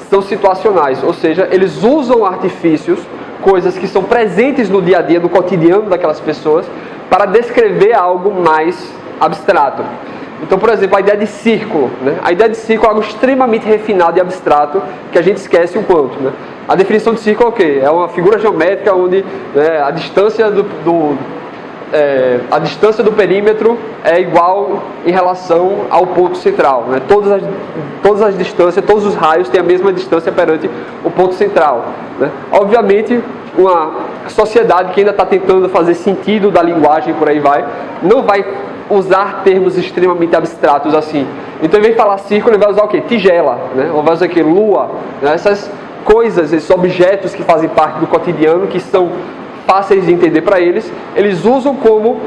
são situacionais, ou seja, eles usam artifícios, coisas que são presentes no dia a dia, no cotidiano daquelas pessoas, para descrever algo mais abstrato. Então, por exemplo, a ideia de círculo, né? A ideia de círculo é algo extremamente refinado e abstrato que a gente esquece um quanto, né? A definição de círculo é o quê? É uma figura geométrica onde, né, a distância do perímetro é igual em relação ao ponto central, né? Todas as distâncias, todos os raios têm a mesma distância perante o ponto central, né? Obviamente, uma sociedade que ainda está tentando fazer sentido da linguagem, por aí vai, não vai usar termos extremamente abstratos assim. Então, em vez de falar círculo, ele vai usar o quê? Tigela, né? Ou vai usar o quê? Lua, né? Essas coisas, esses objetos que fazem parte do cotidiano, que são fáceis de entender para eles, eles usam como,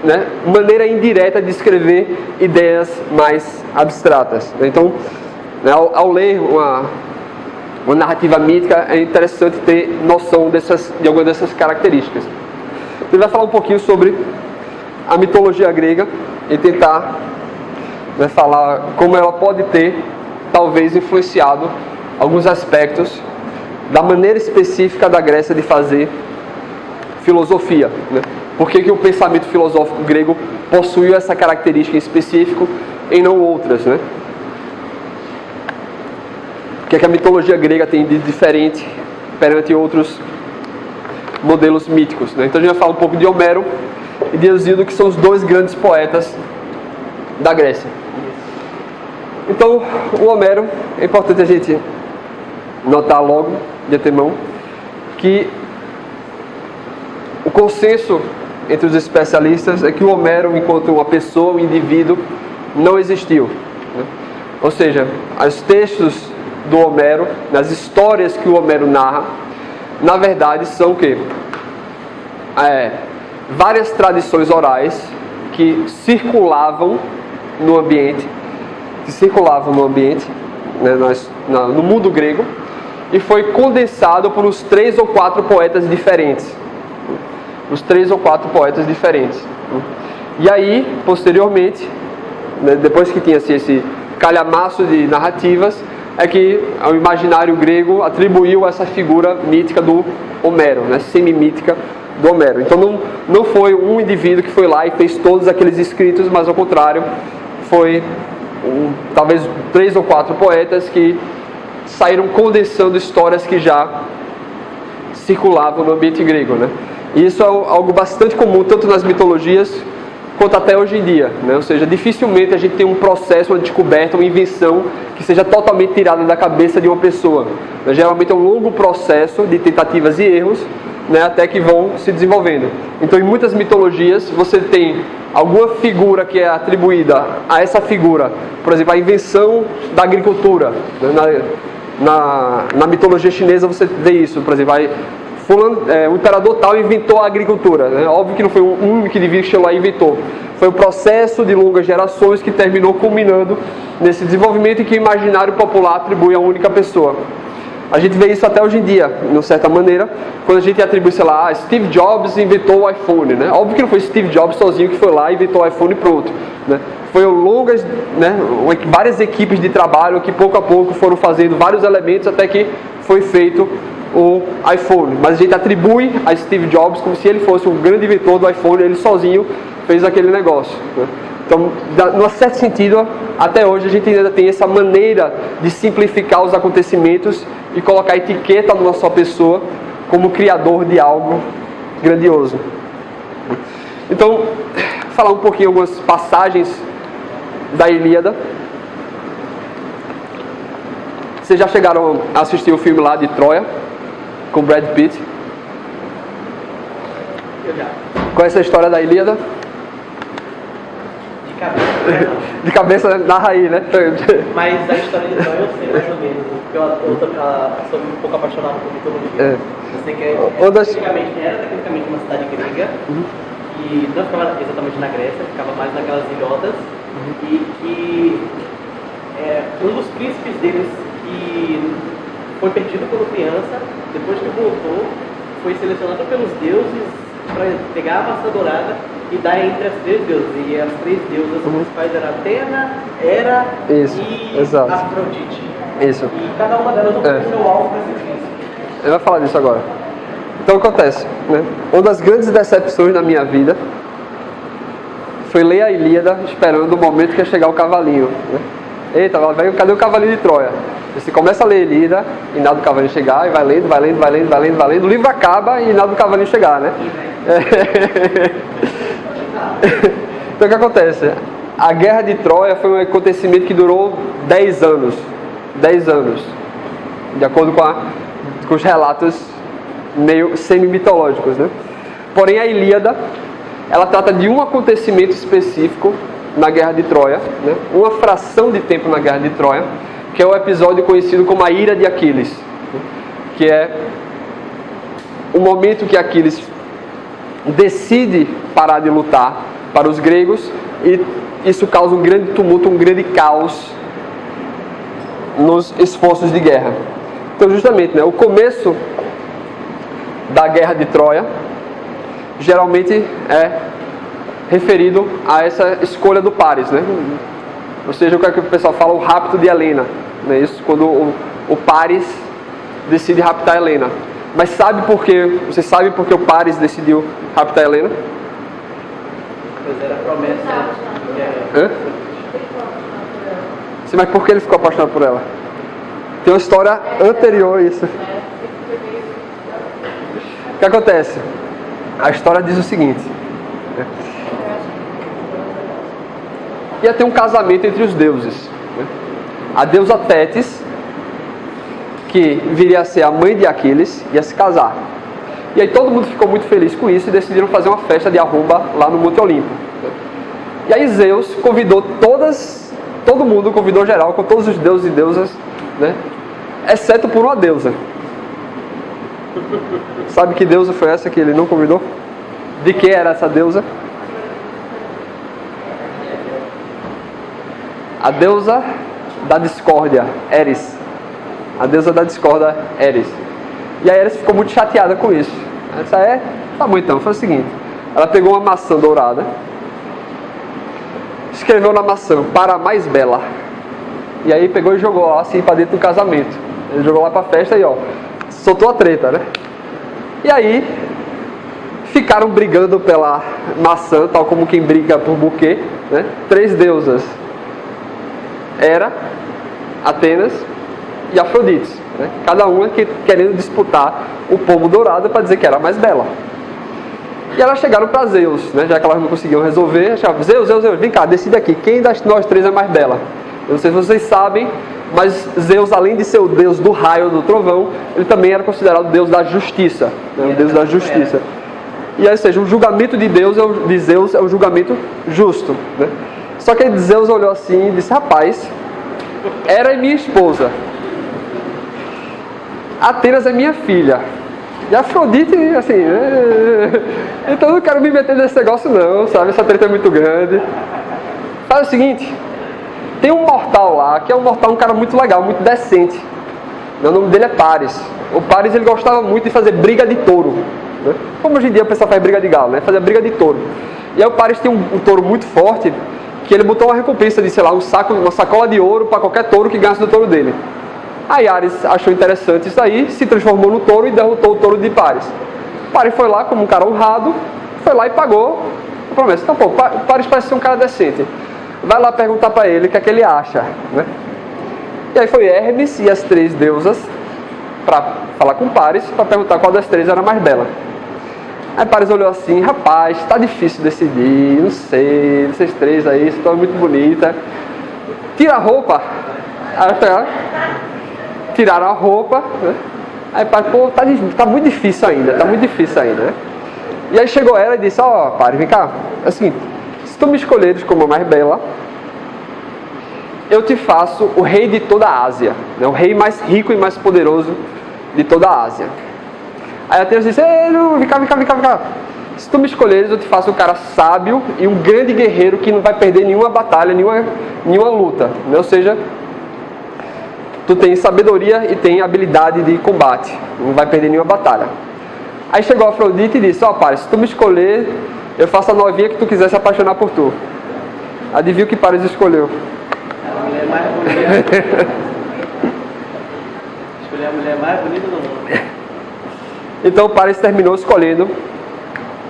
né, maneira indireta de escrever ideias mais abstratas. Então, né, ao ler uma narrativa mítica, é interessante ter noção de algumas dessas características. Ele vai falar um pouquinho sobre a mitologia grega e tentar, né, falar como ela pode ter, talvez, influenciado alguns aspectos da maneira específica da Grécia de fazer filosofia, né? Por que o pensamento filosófico grego possuiu essa característica em específico e não outras, né? O que a mitologia grega tem de diferente perante outros modelos míticos, né? Então a gente vai falar um pouco de Homero e de Hesíodo, que são os dois grandes poetas da Grécia. Então, o Homero, é importante a gente notar logo, de antemão, que o consenso entre os especialistas é que o Homero, enquanto uma pessoa, um indivíduo, não existiu, né? Ou seja, os textos do Homero, nas histórias que o Homero narra, na verdade são o quê? Várias tradições orais que circulavam no ambiente, né, no mundo grego, e foi condensado por uns 3 ou 4 poetas diferentes. E aí, posteriormente, né, depois que tinha assim, esse calhamaço de narrativas, é que o imaginário grego atribuiu essa figura mítica do Homero, né, semi-mítica do Homero. Então não foi um indivíduo que foi lá e fez todos aqueles escritos, mas ao contrário, foi talvez 3 ou 4 poetas que saíram condensando histórias que já circulavam no ambiente grego, né? E isso é algo bastante comum, tanto nas mitologias quanto até hoje em dia, né? Ou seja, dificilmente a gente tem um processo, uma descoberta, uma invenção que seja totalmente tirada da cabeça de uma pessoa. Geralmente é um longo processo de tentativas e erros, né, até que vão se desenvolvendo. Então, em muitas mitologias, você tem alguma figura que é atribuída a essa figura, por exemplo, a invenção da agricultura. Né? Na mitologia chinesa você vê isso, por exemplo, o imperador tal inventou a agricultura. Né? Óbvio que não foi um único indivíduo que chegou lá e inventou. Foi um processo de longas gerações que terminou culminando nesse desenvolvimento e que o imaginário popular atribui a uma única pessoa. A gente vê isso até hoje em dia, de uma certa maneira, quando a gente atribui, sei lá, Steve Jobs inventou o iPhone, né? Óbvio que não foi Steve Jobs sozinho que foi lá e inventou o iPhone e pronto, né? Foi longas, né, várias equipes de trabalho que pouco a pouco foram fazendo vários elementos até que foi feito o iPhone. Mas a gente atribui a Steve Jobs como se ele fosse um grande inventor do iPhone, ele sozinho fez aquele negócio, né? Então, num certo sentido, até hoje a gente ainda tem essa maneira de simplificar os acontecimentos e colocar etiqueta numa só pessoa como criador de algo grandioso. Então, vou falar um pouquinho algumas passagens da Ilíada. Vocês já chegaram a assistir o filme lá de Troia, com Brad Pitt? Eu já. Conhece a história da Ilíada? De cabeça, narra aí, né? Mas a história de Troia eu sei mais ou menos, porque eu sou um pouco apaixonado por mitologia. Eu sei que era tecnicamente uma cidade grega, e não ficava exatamente na Grécia, ficava mais naquelas ilhotas, e que um dos príncipes deles, que foi perdido quando criança, depois que voltou, foi selecionado pelos deuses para pegar a maçã dourada e dar entre as três deusas. E as três deusas principais eram Atena, Hera e Afrodite. Isso. E cada uma delas ofereceu seu alvo para esse príncipe. Eu vou falar disso agora. Então acontece, né? Uma das grandes decepções da minha vida foi ler a Ilíada esperando o momento que ia chegar o cavalinho, né? Eita, cadê o cavalinho de Troia? Você começa a ler a Ilíada e nada do cavalinho chegar, e vai lendo, o livro acaba e nada do cavalinho chegar, né? Então o que acontece? A guerra de Troia foi um acontecimento que durou 10 anos. 10 anos. De acordo com os relatos meio semi-mitológicos, né? Porém a Ilíada, ela trata de um acontecimento específico na guerra de Troia, né? Uma fração de tempo na guerra de Troia, que é o episódio conhecido como a ira de Aquiles, que é o momento que Aquiles decide parar de lutar para os gregos, e isso causa um grande tumulto, um grande caos nos esforços de guerra. Então justamente, né, o começo da guerra de Troia geralmente é referido a essa escolha do Paris, né? Ou seja, o que o pessoal fala, o rapto de Helena, né? Isso, quando o Paris decide raptar Helena. Mas sabe por quê? Você sabe por que o Paris decidiu raptar Helena? Pois era a promessa. Sim, mas por que ele ficou apaixonado por ela? Tem uma história anterior a isso. O que acontece? A história diz o seguinte: ia ter um casamento entre os deuses, né? A deusa Tétis, que viria a ser a mãe de Aquiles, ia se casar. E aí todo mundo ficou muito feliz com isso e decidiram fazer uma festa de arromba lá no Monte Olimpo. E aí Zeus convidou todo mundo, convidou geral, com todos os deuses e deusas, né? Exceto por uma deusa. Sabe que deusa foi essa que ele não convidou? De que era essa deusa? A deusa da discórdia, Eris. A deusa da discórdia, Eris. E a Eris ficou muito chateada com isso. Essa tá bom então, foi o seguinte: ela pegou uma maçã dourada, escreveu na maçã, para a mais bela. E aí pegou e jogou lá assim para dentro do casamento. Ele jogou lá para a festa e soltou a treta, né? E aí ficaram brigando pela maçã, tal como quem briga por buquê, né? 3 deusas: Hera, Atenas e Afrodite, né? Cada uma querendo disputar o pomo dourado para dizer que era a mais bela. E elas chegaram para Zeus, né? Já que elas não conseguiam resolver, achavam, Zeus, vem cá, decide aqui, quem das nós três é mais bela? Eu não sei se vocês sabem, mas Zeus, além de ser o deus do raio, do trovão, ele também era considerado o deus da justiça, né? O deus da justiça. E aí, ou seja, o julgamento de Zeus é um julgamento justo, né? Só que Zeus olhou assim e disse, rapaz, Hera é minha esposa, Atenas é minha filha, e Afrodite, assim, então eu não quero me meter nesse negócio não, sabe? Essa treta é muito grande. Faz o seguinte, tem um mortal lá, que é um cara muito legal, muito decente. O nome dele é Paris. O Paris, ele gostava muito de fazer briga de touro, né? Como hoje em dia o pessoal faz briga de galo, né? Fazer briga de touro. E aí o Paris tem um touro muito forte, que ele botou uma recompensa de, sei lá, uma sacola de ouro para qualquer touro que ganhasse do touro dele. Aí Ares achou interessante isso aí, se transformou no touro e derrotou o touro de Paris. Paris foi lá, como um cara honrado, foi lá e pagou a promessa. Então, pô, Paris parece ser um cara decente. Vai lá perguntar para ele o que é que ele acha, né? E aí foi Hermes e as três deusas para falar com Paris, para perguntar qual das três era a mais bela. Aí Paris olhou assim, rapaz, tá difícil decidir, não sei, vocês três aí, vocês estão muito bonita. Tira a roupa. Tiraram a roupa, né? Aí Paris, pô, tá muito difícil ainda, né? E aí chegou ela e disse, ó, Paris, vem cá, é o seguinte, se tu me escolheres como a mais bela, eu te faço o rei de toda a Ásia, né? O rei mais rico e mais poderoso de toda a Ásia. Aí Atenas disse, vem cá. Se tu me escolheres, eu te faço um cara sábio e um grande guerreiro que não vai perder nenhuma batalha, nenhuma luta, né? Ou seja, tu tem sabedoria e tem habilidade de combate, não vai perder nenhuma batalha. Aí chegou a Afrodite e disse, ó, Paris, se tu me escolher, eu faço a novinha que tu quiser se apaixonar por tu. Adivinha o que Paris escolheu? A mulher mais bonita. Escolher a mulher mais bonita do mundo. Então Paris terminou escolhendo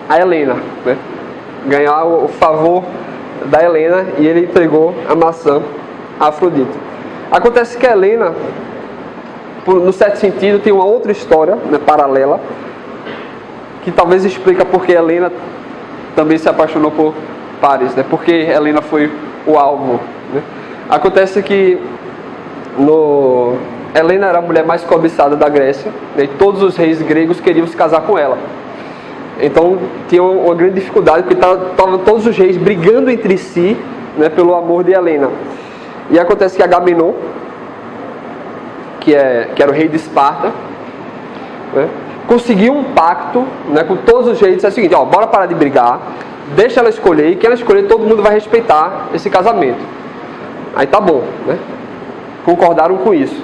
a Helena, né? Ganhar o favor da Helena, e ele entregou a maçã a Afrodite. Acontece que a Helena, no certo sentido, tem uma outra história, né, paralela, que talvez explica porque Helena também se apaixonou por Paris, né? Porque Helena foi o alvo, né? Acontece que Helena era a mulher mais cobiçada da Grécia, né? E todos os reis gregos queriam se casar com ela. Então tinha uma grande dificuldade, porque estavam todos os reis brigando entre si, né, pelo amor de Helena. E acontece que Agamenon, que era o rei de Esparta, né, conseguiu um pacto, né, com todos os reis. Disse o seguinte, ó, bora parar de brigar, deixa ela escolher, e quem ela escolher todo mundo vai respeitar esse casamento. Aí tá bom, né? Concordaram com isso.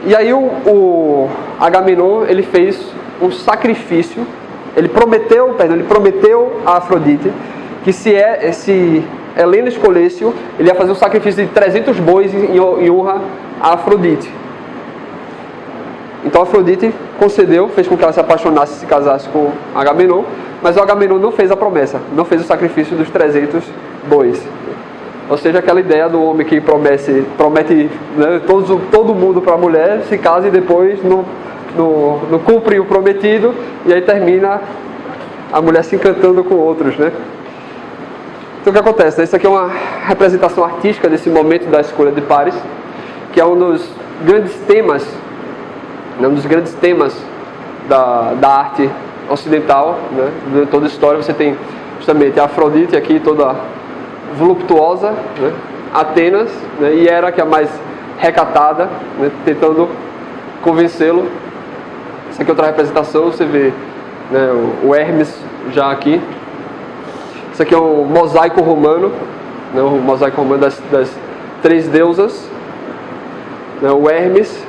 E aí o Agamenon, ele fez um sacrifício, ele prometeu a Afrodite que se Helena escolhesse, ele ia fazer um sacrifício de 300 bois em honra a Afrodite. Então a Afrodite concedeu, fez com que ela se apaixonasse e se casasse com Agamenon, mas o Agamenon não fez a promessa, não fez o sacrifício dos 300 bois. Ou seja, aquela ideia do homem que promete, né, todo mundo para a mulher, se casa e depois não cumpre o prometido, e aí termina a mulher se encantando com outros, né? Então o que acontece? Isso aqui é uma representação artística desse momento da escolha de Paris, que é um dos grandes temas, da arte ocidental, né? De toda a história. Você tem justamente a Afrodite aqui toda voluptuosa, né? Atenas, né? E Hera, que é a mais recatada, né? Tentando convencê-lo. Essa aqui é outra representação, você vê, né, o Hermes já aqui. Isso aqui é um mosaico romano, né, o mosaico romano das três deusas, né, o Hermes,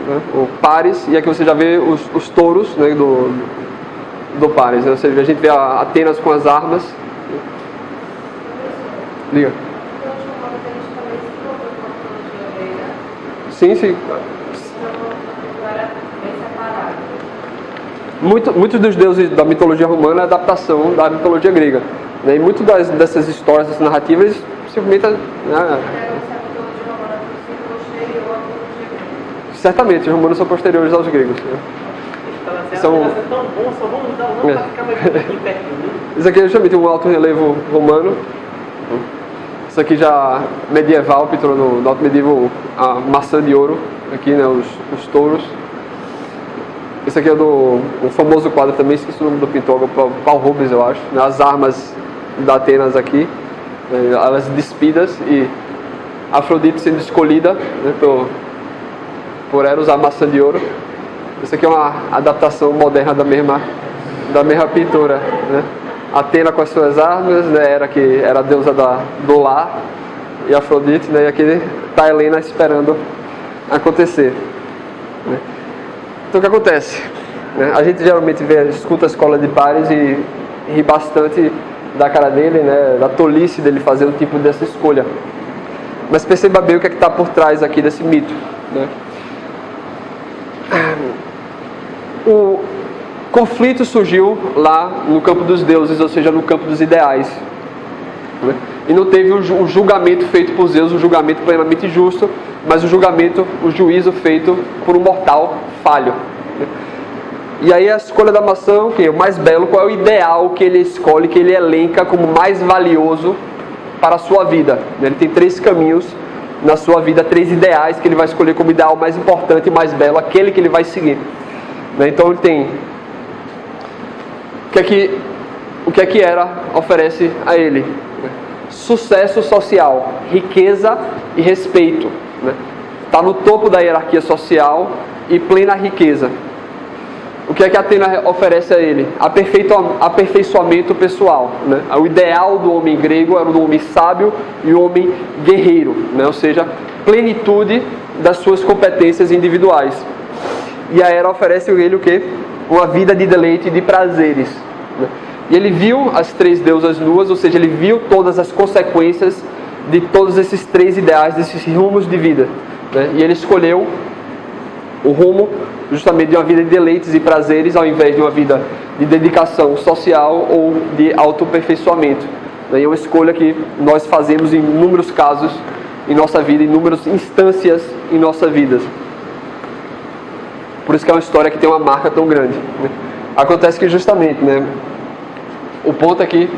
né, o Paris, e aqui você já vê os touros, né, do Paris, né, ou seja, a gente vê a Atenas com as armas. Liga. Sim. Muitos dos deuses da mitologia romana é adaptação da mitologia grega, né? E muitas dessas histórias, dessas narrativas, simplesmente, né, Certamente, os romanos são posteriores aos gregos. Né? São tão bom, só vamos dar para ficar mais pertinho. Isso aqui é justamente um alto relevo romano. Isso aqui já medieval, pintura do alto medieval, a maçã de ouro, aqui, né, os touros. Esse aqui é um famoso quadro também, esqueci o nome do pintor, Paul Rubens, eu acho. Né, as armas da Atenas aqui, né, elas despidas e Afrodite sendo escolhida, né, por Eros, a maçã de ouro. Isso aqui é uma adaptação moderna da mesma pintura, né? Atena com as suas armas, né? Era a deusa do lar, e Afrodite, né? E aqui está a Helena esperando acontecer, né? Então o que acontece? Né? A gente geralmente escuta a escola de Paris e ri bastante da cara dele, né? Da tolice dele fazer o tipo dessa escolha. Mas perceba bem o que é que está por trás aqui desse mito, né? O conflito surgiu lá no campo dos deuses, ou seja, no campo dos ideais, né? E não teve o julgamento feito por Zeus, o julgamento plenamente justo, mas o juízo feito por um mortal falho, né? E aí a escolha da maçã, o que? O mais belo, qual é o ideal que ele escolhe, que ele elenca como mais valioso para a sua vida, né? Ele tem 3 caminhos na sua vida, 3 ideais que ele vai escolher como ideal mais importante e mais belo, aquele que ele vai seguir, né? Então ele tem o que é que Hera oferece a ele? Sucesso social, riqueza e respeito, né? Está no topo da hierarquia social e plena riqueza. O que é que Atena oferece a ele? Aperfeiçoamento pessoal, né? O ideal do homem grego era o homem sábio e o homem guerreiro, né? Ou seja, plenitude das suas competências individuais. E a Hera oferece a ele o quê? Uma vida de deleite e de prazeres, né? E ele viu as 3 deusas nuas, ou seja, ele viu todas as consequências de todos esses 3 ideais, desses rumos de vida, né? E ele escolheu o rumo justamente de uma vida de deleites e prazeres, ao invés de uma vida de dedicação social ou de autoaperfeiçoamento, né? E é uma escolha que nós fazemos em inúmeros casos em nossa vida, em inúmeras instâncias em nossa vida. Por isso que é uma história que tem uma marca tão grande, né? Acontece que justamente, né, o ponto é que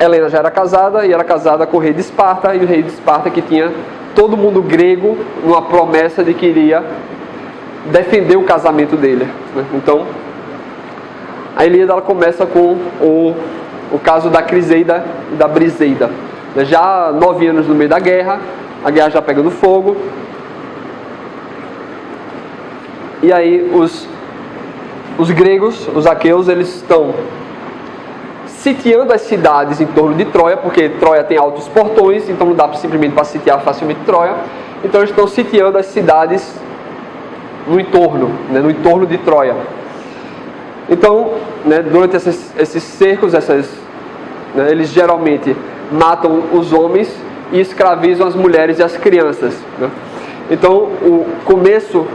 Helena já era casada, e era casada com o rei de Esparta, e o rei de Esparta que tinha todo mundo grego numa promessa de que iria defender o casamento dele, né? Então a Ilíada ela começa com o caso da Criseida e da Briseida, né? Já 9 anos no meio da guerra, a guerra já pegando fogo, e aí os gregos, os aqueus, eles estão sitiando as cidades em torno de Troia, porque Troia tem altos portões, então não dá simplesmente para sitiar facilmente Troia. Então eles estão sitiando as cidades no entorno, né, no entorno de Troia. Então, né, durante esses cercos, né, eles geralmente matam os homens e escravizam as mulheres e as crianças, né? Então o começo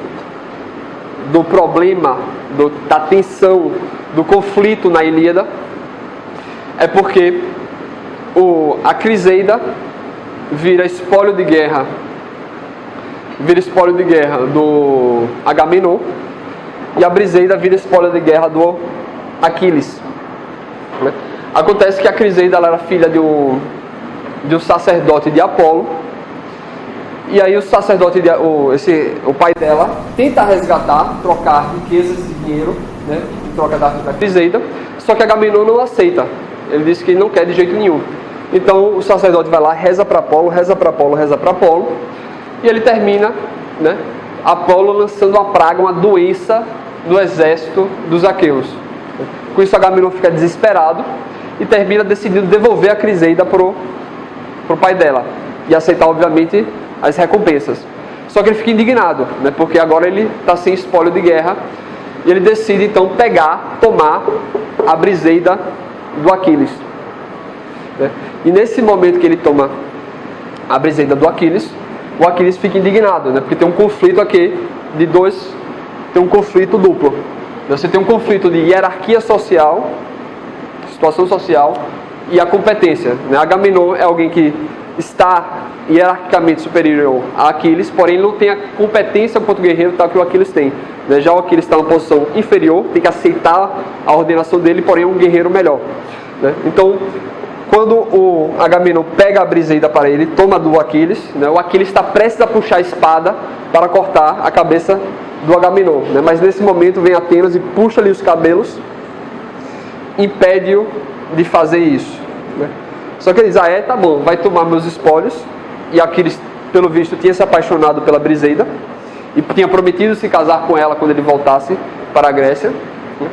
do problema, da tensão, do conflito na Ilíada é porque a Criseida vira espólio de guerra do Agamenon, e a Briseida vira espólio de guerra do Aquiles, né? Acontece que a Criseida ela era filha de um sacerdote de Apolo, e aí o sacerdote, o pai dela, tenta resgatar, trocar riquezas e dinheiro, né, em troca da Criseida, só que Agamenon não aceita. Ele diz que não quer de jeito nenhum. Então o sacerdote vai lá, reza para Apolo, e ele termina, né, Apolo lançando uma praga, uma doença no exército dos aqueus. Com isso Agamenon fica desesperado e termina decidindo devolver a Criseida pro pai dela e aceitar, obviamente, as recompensas. Só que ele fica indignado, né, porque agora ele está sem espólio de guerra, e ele decide então tomar a Briseida do Aquiles, né? E nesse momento que ele toma a Briseida do Aquiles, o Aquiles fica indignado, né, porque tem um conflito aqui tem um conflito duplo. Você tem um conflito de hierarquia social, situação social, e a competência, né? Agamenon é alguém que está hierarquicamente superior a Aquiles, porém ele não tem a competência quanto guerreiro tal que o Aquiles tem. Né? Já o Aquiles está numa posição inferior, tem que aceitar a ordenação dele, porém é um guerreiro melhor. Né? Então, quando o Agamenon pega a Briseida para ele, toma do Aquiles, né? O Aquiles está prestes a puxar a espada para cortar a cabeça do Agamenon. Né? Mas nesse momento vem Atenas e puxa-lhe os cabelos, impede-o de fazer isso. Né? Só que ele diz, tá bom, vai tomar meus espólios. E Aquiles, pelo visto, tinha se apaixonado pela Briseida e tinha prometido se casar com ela quando ele voltasse para a Grécia. Ele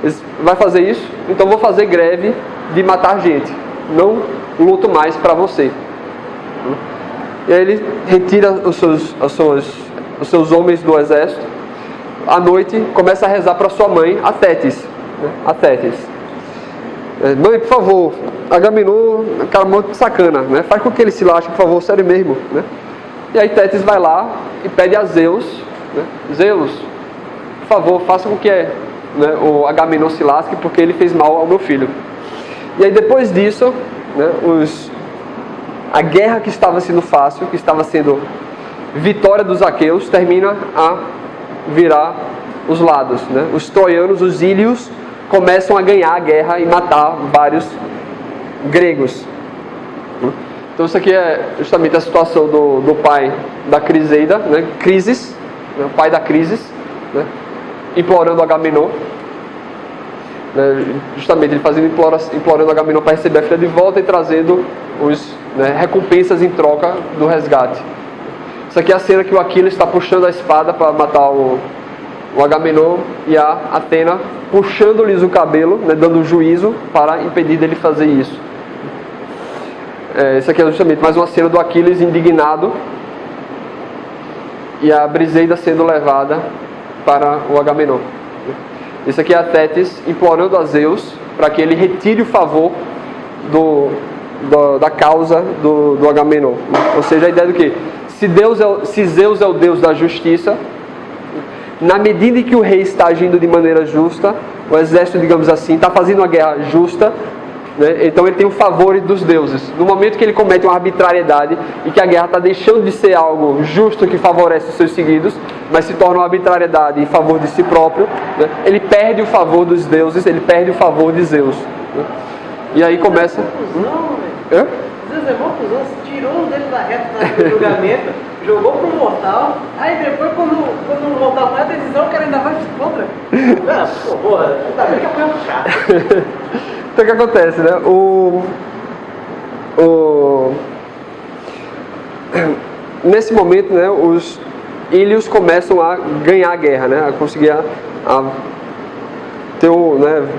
diz, vai fazer isso? Então vou fazer greve de matar gente. Não luto mais para você. E aí ele retira os seus homens do exército. À noite começa a rezar para sua mãe, a Tétis. Mãe, por favor, Agamenon, cara muito sacana, né? Faz com que ele se lasque, por favor, sério mesmo, né? E aí Tétis vai lá e pede a Zeus, né? Zeus, por favor, faça com que o Agamenon se lasque, porque ele fez mal ao meu filho. E aí depois disso, né, a guerra que estava sendo fácil, que estava sendo vitória dos aqueus, termina a virar os lados. Né? Os troianos, os ílios, começam a ganhar a guerra e matar vários gregos. Então isso aqui é justamente a situação do pai da Criseida, né? Crises, né? O pai da Crises, né? Implorando Agamenon. Justamente ele implorando Agamenon para receber a filha de volta e trazendo recompensas em troca do resgate. Isso aqui é a cena que o Aquiles está puxando a espada para matar o Agamenon e a Atena puxando-lhes o cabelo, né, dando juízo para impedir dele fazer isso. Isso aqui é justamente mais uma cena do Aquiles indignado e a Briseida sendo levada para o Agamenon. Isso aqui é a Tétis implorando a Zeus para que ele retire o favor da causa do Agamenon. Ou seja, a ideia do que? Se Zeus é o Deus da justiça, na medida em que o rei está agindo de maneira justa, o exército, digamos assim, está fazendo uma guerra justa, né? Então ele tem o favor dos deuses. No momento que ele comete uma arbitrariedade e que a guerra está deixando de ser algo justo que favorece os seus seguidos, mas se torna uma arbitrariedade em favor de si próprio, né? Ele perde o favor dos deuses, ele perde o favor de Zeus. Né? E aí começa... Zeus é mó cuzão, tirou um deles da reta no julgamento, jogou pro mortal, aí depois quando o mortal faz a decisão, o cara ainda vai contra. Porra, ainda bem que apanha pro chato. Então o que acontece, né? Nesse momento, né, os ílios começam a ganhar a guerra, né? A conseguir ter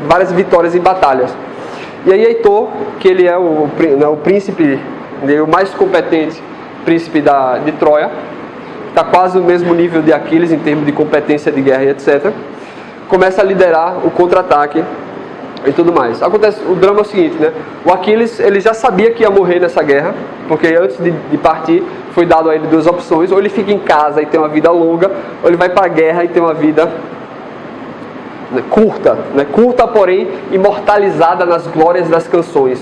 várias vitórias em batalhas. E aí Heitor, que ele é o príncipe, o mais competente príncipe de Troia, está quase no mesmo nível de Aquiles em termos de competência de guerra e etc., começa a liderar o contra-ataque e tudo mais. Acontece, o drama é o seguinte, né? O Aquiles, ele já sabia que ia morrer nessa guerra, porque antes de partir foi dado a ele duas opções: ou ele fica em casa e tem uma vida longa, ou ele vai para a guerra e tem uma vida curta, porém imortalizada nas glórias das canções.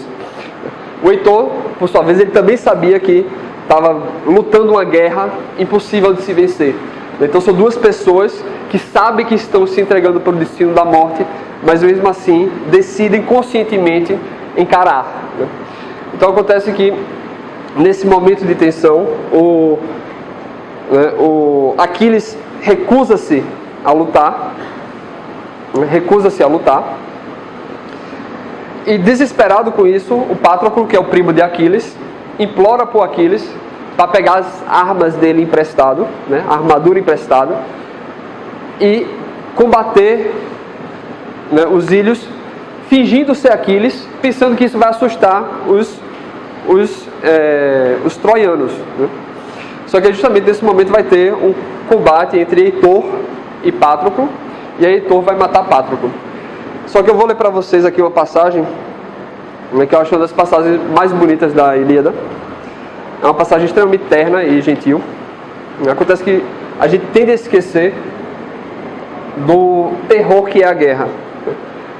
O Heitor, por sua vez, ele também sabia que estava lutando uma guerra impossível de se vencer. Então são duas pessoas que sabem que estão se entregando para o destino da morte, mas mesmo assim decidem conscientemente encarar. Então acontece que nesse momento de tensão, o Aquiles recusa-se a lutar, e desesperado com isso, o Patroclo, que é o primo de Aquiles, implora para o Aquiles para pegar as armas dele emprestado, né, a armadura emprestada, e combater, né, os ílios, fingindo ser Aquiles, pensando que isso vai assustar os troianos. Né? Só que justamente nesse momento vai ter um combate entre Heitor e Patroclo, e aí Heitor vai matar Patroclo. Só que eu vou ler para vocês aqui uma passagem, que eu acho uma das passagens mais bonitas da Ilíada. É uma passagem extremamente terna e gentil. Acontece que a gente tende a esquecer do terror que é a guerra.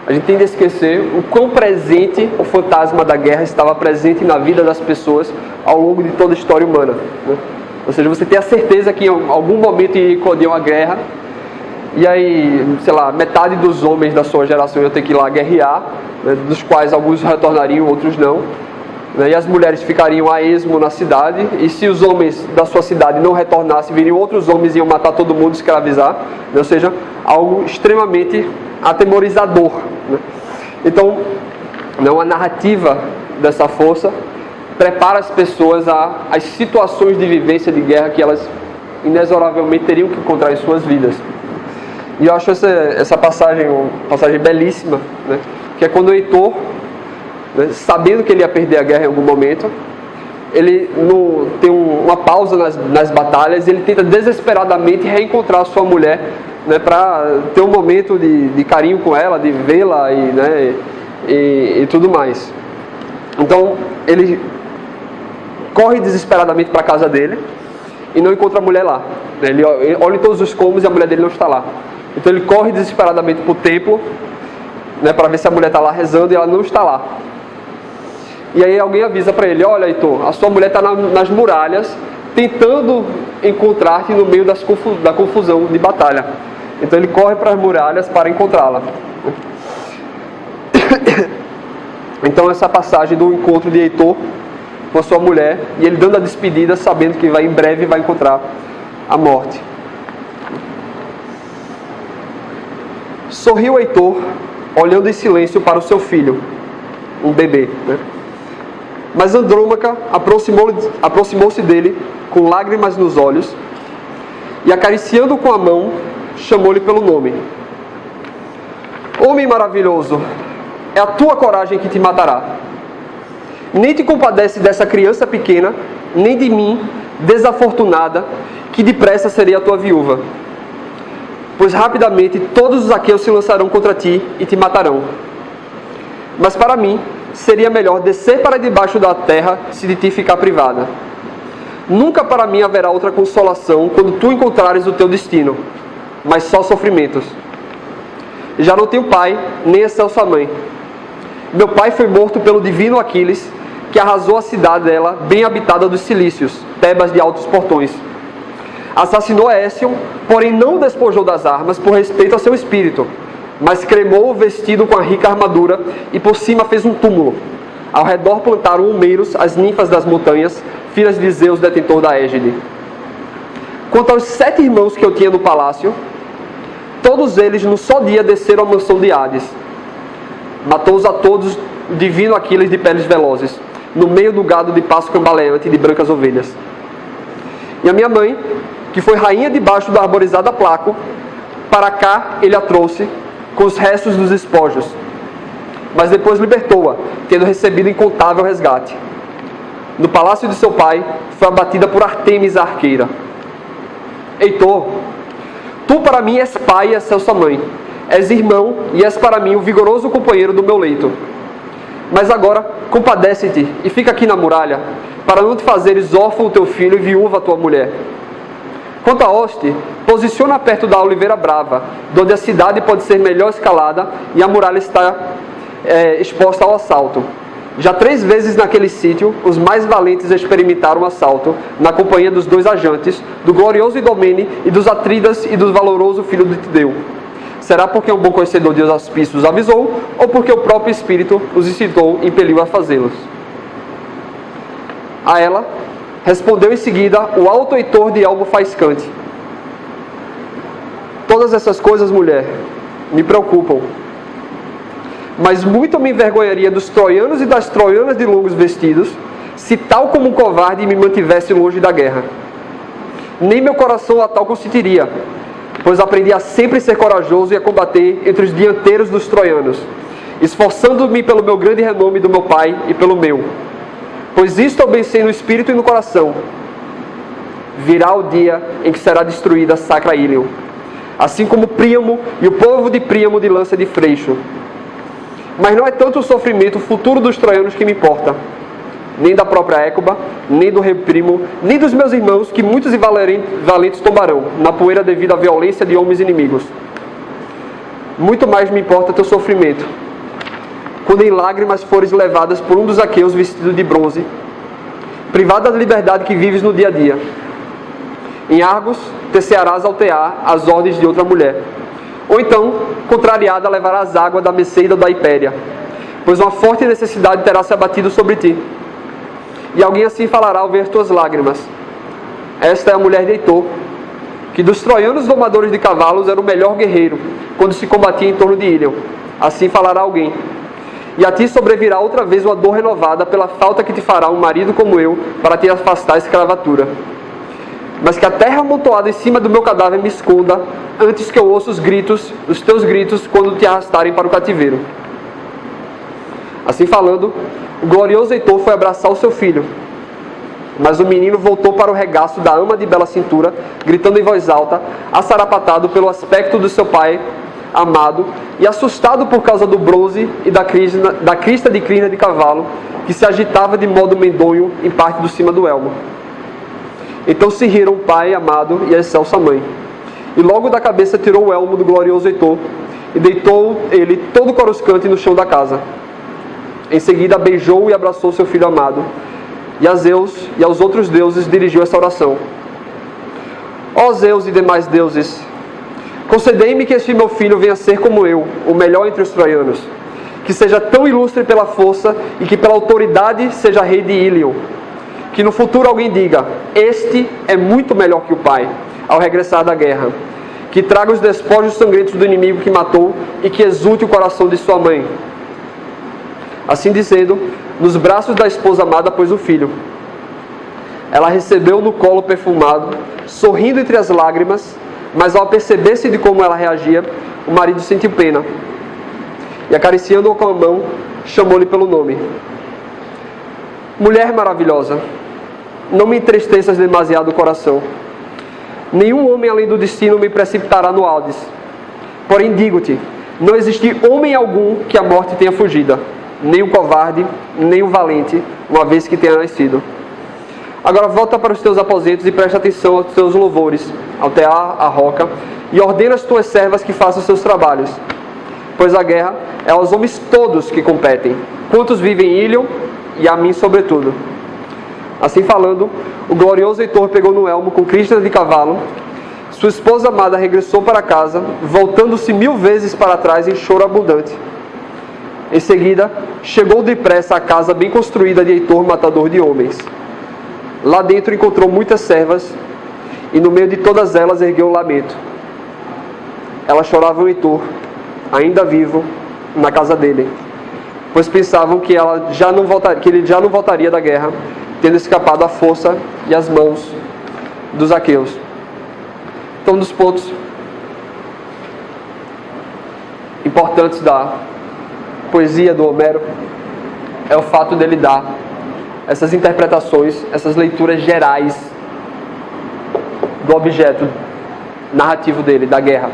a gente tende a esquecer o quão presente o fantasma da guerra estava presente na vida das pessoas ao longo de toda a história humana, né? Ou seja, você tem a certeza que em algum momento ia eclodir uma guerra, e aí, sei lá, metade dos homens da sua geração iam ter que ir lá guerrear, né, dos quais alguns retornariam, outros não, né, e as mulheres ficariam a esmo na cidade, e se os homens da sua cidade não retornassem, viriam outros homens e iam matar todo mundo, escravizar, né, ou seja, algo extremamente atemorizador, né? Então, a narrativa dessa força prepara as pessoas às situações de vivência de guerra que elas inexoravelmente teriam que encontrar em suas vidas. E eu acho essa passagem uma passagem belíssima, né? Que é quando o Heitor, né, sabendo que ele ia perder a guerra em algum momento, ele tem uma pausa nas batalhas, e ele tenta desesperadamente reencontrar a sua mulher, né, para ter um momento de carinho com ela, de vê-la e tudo mais. Então ele corre desesperadamente para a casa dele e não encontra a mulher lá. Ele olha em todos os cômodos e a mulher dele não está lá. Então ele corre desesperadamente para o templo, né, para ver se a mulher está lá rezando, e ela não está lá. E aí alguém avisa para ele: olha, Heitor, a sua mulher está nas muralhas tentando encontrar-te no meio da confusão de batalha. Então ele corre para as muralhas para encontrá-la. Então essa passagem do encontro de Heitor com a sua mulher, e ele dando a despedida, sabendo que em breve vai encontrar a morte. Sorriu Heitor, olhando em silêncio para o seu filho, um bebê, né? Mas Andrômaca aproximou-se dele com lágrimas nos olhos e, acariciando com a mão, chamou-lhe pelo nome. Homem maravilhoso, é a tua coragem que te matará. Nem te compadece dessa criança pequena, nem de mim, desafortunada, que depressa serei a tua viúva. Pois rapidamente todos os aqueus se lançarão contra ti e te matarão. Mas para mim seria melhor descer para debaixo da terra se de ti ficar privada. Nunca para mim haverá outra consolação quando tu encontrares o teu destino, mas só sofrimentos. Já não tenho pai, nem excelsa mãe. Meu pai foi morto pelo divino Aquiles, que arrasou a cidade dela, bem habitada dos Cilícios, Tebas de altos portões. Assassinou Ésion, porém não o despojou das armas por respeito a seu espírito, mas cremou o vestido com a rica armadura e por cima fez um túmulo. Ao redor plantaram olmeiros as ninfas das montanhas, filhas de Zeus, detentor da égide. Quanto aos 7 irmãos que eu tinha no palácio, todos eles num só dia desceram à mansão de Hades. Matou-os a todos o divino Aquiles de peles velozes, no meio do gado de passo cambaleante de brancas ovelhas. E a minha mãe, que foi rainha debaixo da arborizada Placo, para cá ele a trouxe com os restos dos espojos, mas depois libertou-a, tendo recebido incontável resgate. No palácio de seu pai, foi abatida por Artemis a arqueira. Heitor, tu para mim és pai e és sua mãe, és irmão e és para mim o vigoroso companheiro do meu leito. Mas agora compadece-te e fica aqui na muralha, para não te fazeres órfão o teu filho e viúva a tua mulher. Quanto a Hoste, posiciona perto da Oliveira Brava, onde a cidade pode ser melhor escalada e a muralha está exposta ao assalto. Já 3 vezes naquele sítio, os mais valentes experimentaram o assalto, na companhia dos 2 ajantes, do glorioso Idomene e dos Atridas e do valoroso filho de Tideu. Será porque um bom conhecedor de auspícios os avisou, ou porque o próprio Espírito os incitou e impeliu a fazê-los? A ela respondeu em seguida o alto Heitor de elmo faiscante. Todas essas coisas, mulher, me preocupam. Mas muito me envergonharia dos troianos e das troianas de longos vestidos, se tal como um covarde me mantivesse longe da guerra. Nem meu coração a tal consentiria, pois aprendi a sempre ser corajoso e a combater entre os dianteiros dos troianos, esforçando-me pelo meu grande renome do meu pai e pelo meu. Pois isto eu bem sei no espírito e no coração. Virá o dia em que será destruída a Sacra Ilion, assim como Príamo e o povo de Príamo de lança de freixo. Mas não é tanto o sofrimento futuro dos troianos que me importa, nem da própria Écuba, nem do rei Príamo, nem dos meus irmãos, que muitos e valentes tombarão na poeira devido à violência de homens inimigos. muito mais me importa teu sofrimento, quando em lágrimas fores levadas por um dos aqueus vestido de bronze, privado da liberdade que vives no dia a dia. Em Argos, tecearás ao tear as ordens de outra mulher. Ou então, contrariada, levarás água da Messeida da Hipéria, pois uma forte necessidade terá se abatido sobre ti. E alguém assim falará ao ver as tuas lágrimas: esta é a mulher de Heitor, que dos troianos domadores de cavalos era o melhor guerreiro, quando se combatia em torno de Ílion. Assim falará alguém. E a ti sobrevirá outra vez uma dor renovada pela falta que te fará um marido como eu, para te afastar a escravatura. Mas que a terra amontoada em cima do meu cadáver me esconda, antes que eu ouça os teus gritos, quando te arrastarem para o cativeiro. Assim falando, o glorioso Heitor foi abraçar o seu filho. Mas o menino voltou para o regaço da ama de bela cintura, gritando em voz alta, assarapatado pelo aspecto do seu pai amado, e assustado por causa do bronze e da crista de crina de cavalo, que se agitava de modo medonho em parte do cima do elmo. Então se riram o pai amado e a excelsa mãe. E logo da cabeça tirou o elmo do glorioso Heitor, e deitou ele todo coruscante no chão da casa. Em seguida beijou e abraçou seu filho amado, e a Zeus e aos outros deuses dirigiu essa oração: ó Zeus e demais deuses, concedei-me que este meu filho venha a ser como eu, o melhor entre os troianos, que seja tão ilustre pela força e que pela autoridade seja rei de Ílion. Que no futuro alguém diga: este é muito melhor que o pai, ao regressar da guerra. Que traga os despojos sangrentos do inimigo que matou e que exulte o coração de sua mãe. Assim dizendo, nos braços da esposa amada pôs o filho. Ela recebeu no colo perfumado, sorrindo entre as lágrimas, mas ao perceber-se de como ela reagia, o marido sentiu pena. E acariciando-o com a mão, chamou-lhe pelo nome: mulher maravilhosa, não me entristeças demasiado o coração. Nenhum homem além do destino me precipitará no Hades. Porém digo-te, não existe homem algum que a morte tenha fugida, nem o covarde, nem o valente, uma vez que tenha nascido. Agora volta para os teus aposentos e presta atenção aos teus louvores, ao tear, à roca, e ordena as tuas servas que façam seus trabalhos. Pois a guerra é aos homens todos que competem, quantos vivem em Ílion, e a mim sobretudo. Assim falando, o glorioso Heitor pegou no elmo com crista de cavalo. Sua esposa amada regressou para casa, voltando-se 1000 vezes para trás em choro abundante. Em seguida, chegou depressa à casa bem construída de Heitor, matador de homens. Lá dentro encontrou muitas servas, e no meio de todas elas ergueu um lamento. Elas choravam Heitor, ainda vivo, na casa dele, pois pensavam que ele já não voltaria da guerra, tendo escapado à força e às mãos dos aqueus. Então, um dos pontos importantes da poesia do Homero é o fato dele dar essas interpretações, essas leituras gerais do objeto narrativo dele, da guerra.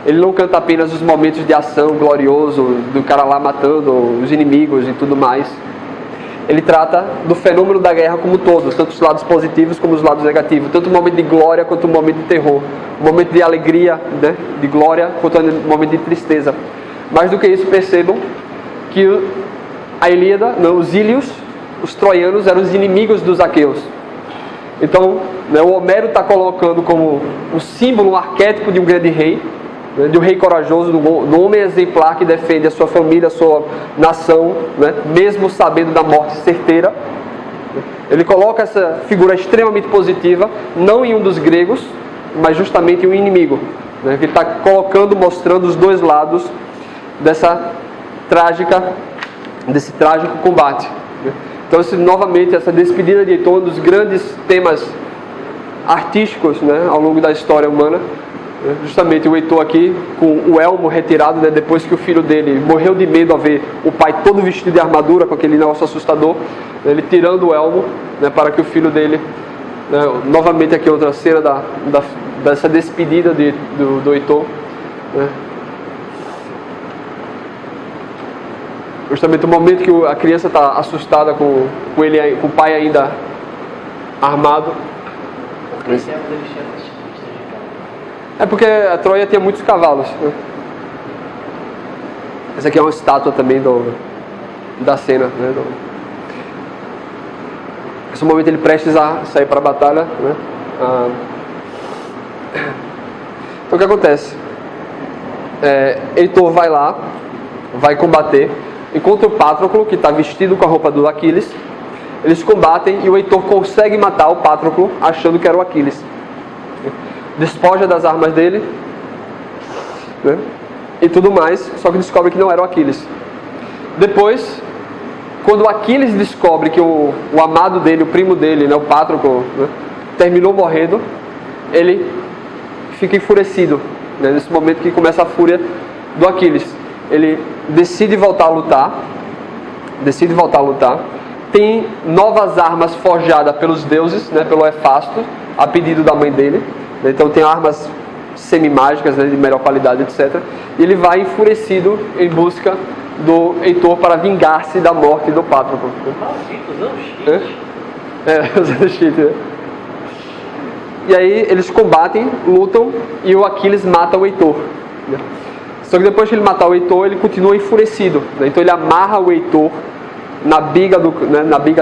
Ele não canta apenas os momentos de ação glorioso, do cara lá matando os inimigos e tudo mais. Ele trata do fenômeno da guerra como um todo, tanto os lados positivos como os lados negativos, tanto o momento de glória quanto o momento de terror, o momento de alegria, né, de glória, quanto o momento de tristeza. Mais do que isso, percebam que a Ilíada, os ílios, os troianos, eram os inimigos dos aqueus. Então, né, o Homero está colocando como um símbolo, um arquétipo de um grande rei, de um rei corajoso, do homem exemplar que defende a sua família, a sua nação, né, mesmo sabendo da morte certeira. Ele coloca essa figura extremamente positiva, não em um dos gregos, mas justamente em um inimigo, né, que está colocando, mostrando os dois lados desse trágico combate. Então, novamente, essa despedida de Heitor, um dos grandes temas artísticos, né, ao longo da história humana. Justamente o Heitor aqui, com o elmo retirado, né, depois que o filho dele morreu de medo a ver o pai todo vestido de armadura, com aquele negócio assustador, né, ele tirando o elmo, né, para que o filho dele, né, novamente aqui outra cena dessa despedida do Heitor, né. Justamente o momento que a criança está assustada com o pai ainda armado. É porque a Troia tinha muitos cavalos, né? Essa aqui é uma estátua também da cena, né? Nesse momento ele prestes a sair para a batalha, né? Então o que acontece? Heitor vai lá, vai combater, encontra o Patroclo, que está vestido com a roupa do Aquiles. Eles combatem e o Heitor consegue matar o Patroclo, achando que era o Aquiles. Despoja das armas dele, né? E tudo mais, só que descobre que não era o Aquiles. Depois, quando o Aquiles descobre que o amado dele, o primo dele, né, o Patroclo, né, terminou morrendo, ele fica enfurecido, né, nesse momento que começa a fúria do Aquiles. Ele decide voltar a lutar, tem novas armas forjadas pelos deuses, né, pelo Hefasto, a pedido da mãe dele, né, então tem armas semi-mágicas, né, de melhor qualidade, etc. E ele vai enfurecido em busca do Heitor para vingar-se da morte do Patroclo. Maldito, usando cheat. Usando cheat, né? E aí eles combatem, lutam e o Aquiles mata o Heitor, né? Só que depois que ele matar o Heitor, ele continua enfurecido, né? Então ele amarra o Heitor na biga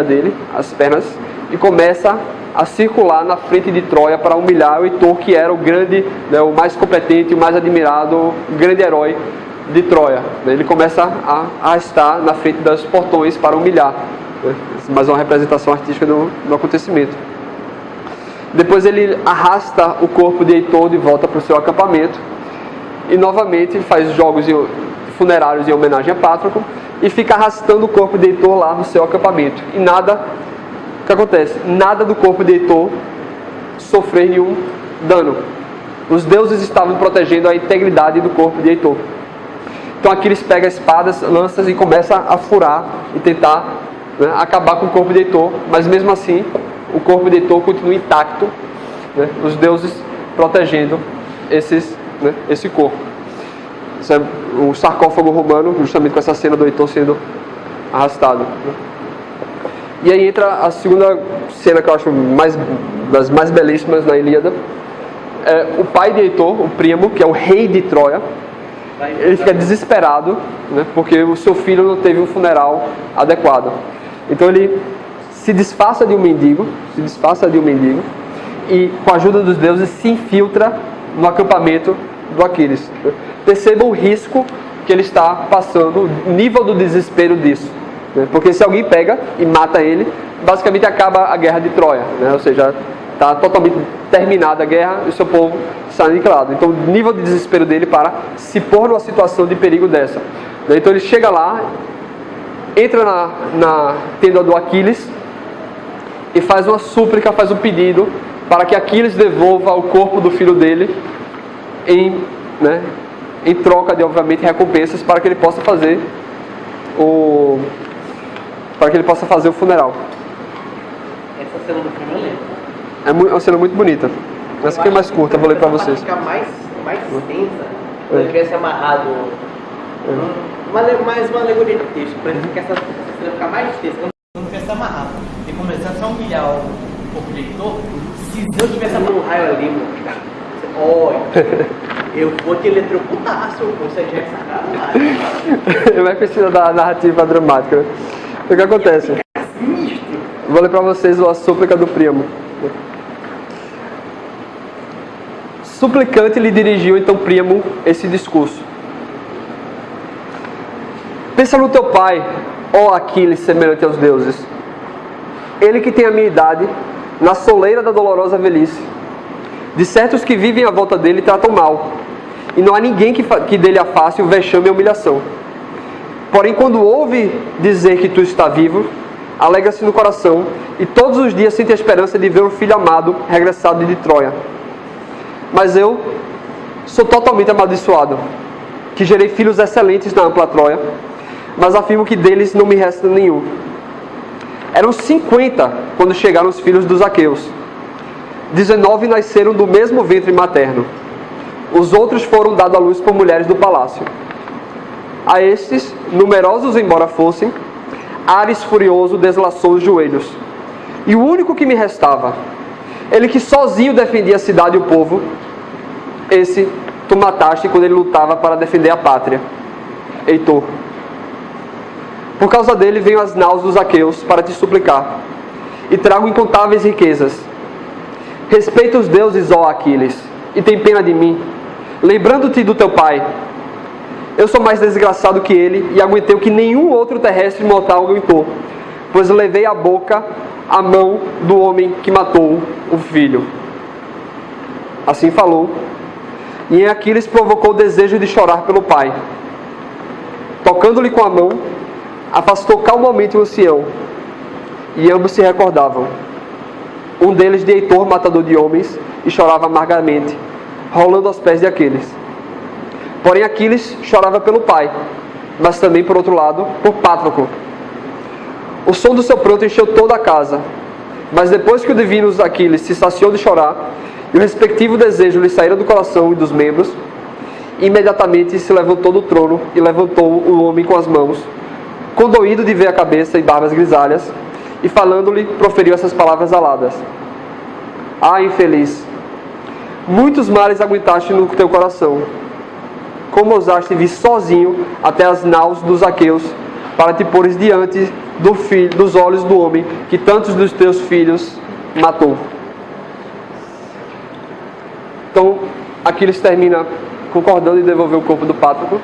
dele, as pernas, e começa a circular na frente de Troia para humilhar o Heitor, que era o grande, né, o mais competente, o mais admirado, o grande herói de Troia. Ele começa a arrastar na frente dos portões para humilhar, né? Mais uma representação artística do acontecimento. Depois ele arrasta o corpo de Heitor de volta para o seu acampamento e novamente faz jogos funerários em homenagem a Patroclo e fica arrastando o corpo de Heitor lá no seu acampamento. E nada, o que acontece? Nada do corpo de Heitor sofrer nenhum dano. Os deuses estavam protegendo a integridade do corpo de Heitor. Então Aquiles pega espadas, lanças e começa a furar e tentar, né, acabar com o corpo de Heitor, mas mesmo assim o corpo de Heitor continua intacto, né, os deuses protegendo esse corpo. Isso é o sarcófago romano, justamente com essa cena do Heitor sendo arrastado, né. E aí entra a segunda cena que eu acho das mais belíssimas na Ilíada. O pai de Heitor, o Príamo, que é o rei de Troia, ele fica desesperado, né, porque o seu filho não teve um funeral adequado. Então ele se disfarça de um mendigo e, com a ajuda dos deuses, se infiltra no acampamento do Aquiles. Perceba o risco que ele está passando, o nível do desespero disso, né? Porque se alguém pega e mata ele, basicamente acaba a guerra de Troia, né? Ou seja, está totalmente terminada a guerra e o seu povo está aniquilado. Então o nível de desespero dele para se pôr numa situação de perigo dessa. Então ele chega lá, entra na tenda do Aquiles e faz uma súplica, faz um pedido para que Aquiles devolva o corpo do filho dele em troca de, obviamente, recompensas para que ele possa fazer o funeral. Essa cena do filme eu lembro. É uma cena muito bonita. Essa aqui é mais curta, vou ler para vocês. Fica mais tensa se ele tivesse amarrado mais uma alegoria de texto, para que essa cena ficar mais tensa. Quando tivesse amarrado e começasse a humilhar o leitor, se eu tivesse amarrado um raio ali, olha, eu vou te eletrocutar, seu você já é sacanagem. Vai precisar da narrativa dramática, né? O que acontece? Vou ler para vocês a súplica do Príamo. Suplicante lhe dirigiu então Príamo esse discurso: pensa no teu pai, ó Aquiles, semelhante aos deuses. Ele que tem a minha idade, na soleira da dolorosa velhice. De certo os que vivem à volta dele tratam mal, e não há ninguém que dele afaste o vexame e a humilhação. Porém, quando ouve dizer que tu está vivo, alegra-se no coração, e todos os dias sente a esperança de ver o filho amado regressado de Troia. Mas eu sou totalmente amaldiçoado, que gerei filhos excelentes na ampla Troia, mas afirmo que deles não me resta nenhum. Eram 50 quando chegaram os filhos dos aqueus. 19 nasceram do mesmo ventre materno. Os outros foram dados à luz por mulheres do palácio. A estes, numerosos embora fossem, Ares furioso deslaçou os joelhos. E o único que me restava, ele que sozinho defendia a cidade e o povo, esse tu mataste quando ele lutava para defender a pátria. Heitor. Por causa dele venho às naus dos aqueus para te suplicar, e trago incontáveis riquezas. Respeita os deuses, ó Aquiles, e tem pena de mim, lembrando-te do teu pai. Eu sou mais desgraçado que ele, e aguentei o que nenhum outro terrestre mortal aguentou, pois levei à boca a mão do homem que matou o filho. Assim falou, e em Aquiles provocou o desejo de chorar pelo pai. Tocando-lhe com a mão, afastou calmamente o ancião, e ambos se recordavam. Um deles de Heitor, matador de homens, e chorava amargamente, rolando aos pés de Aquiles. Porém Aquiles chorava pelo pai, mas também, por outro lado, por Patroclo. O som do seu pranto encheu toda a casa, mas depois que o divino Aquiles se saciou de chorar, e o respectivo desejo lhe saíra do coração e dos membros, imediatamente se levantou do trono e levantou o homem com as mãos, condoído de ver a cabeça e barbas grisalhas, e falando-lhe, proferiu essas palavras aladas: Ah, infeliz, muitos males aguentaste no teu coração. Como ousaste vir sozinho até as naus dos aqueus, para te pôres diante dos olhos do homem que tantos dos teus filhos matou? Então, Aquiles termina concordando em devolver o corpo do Patroclo.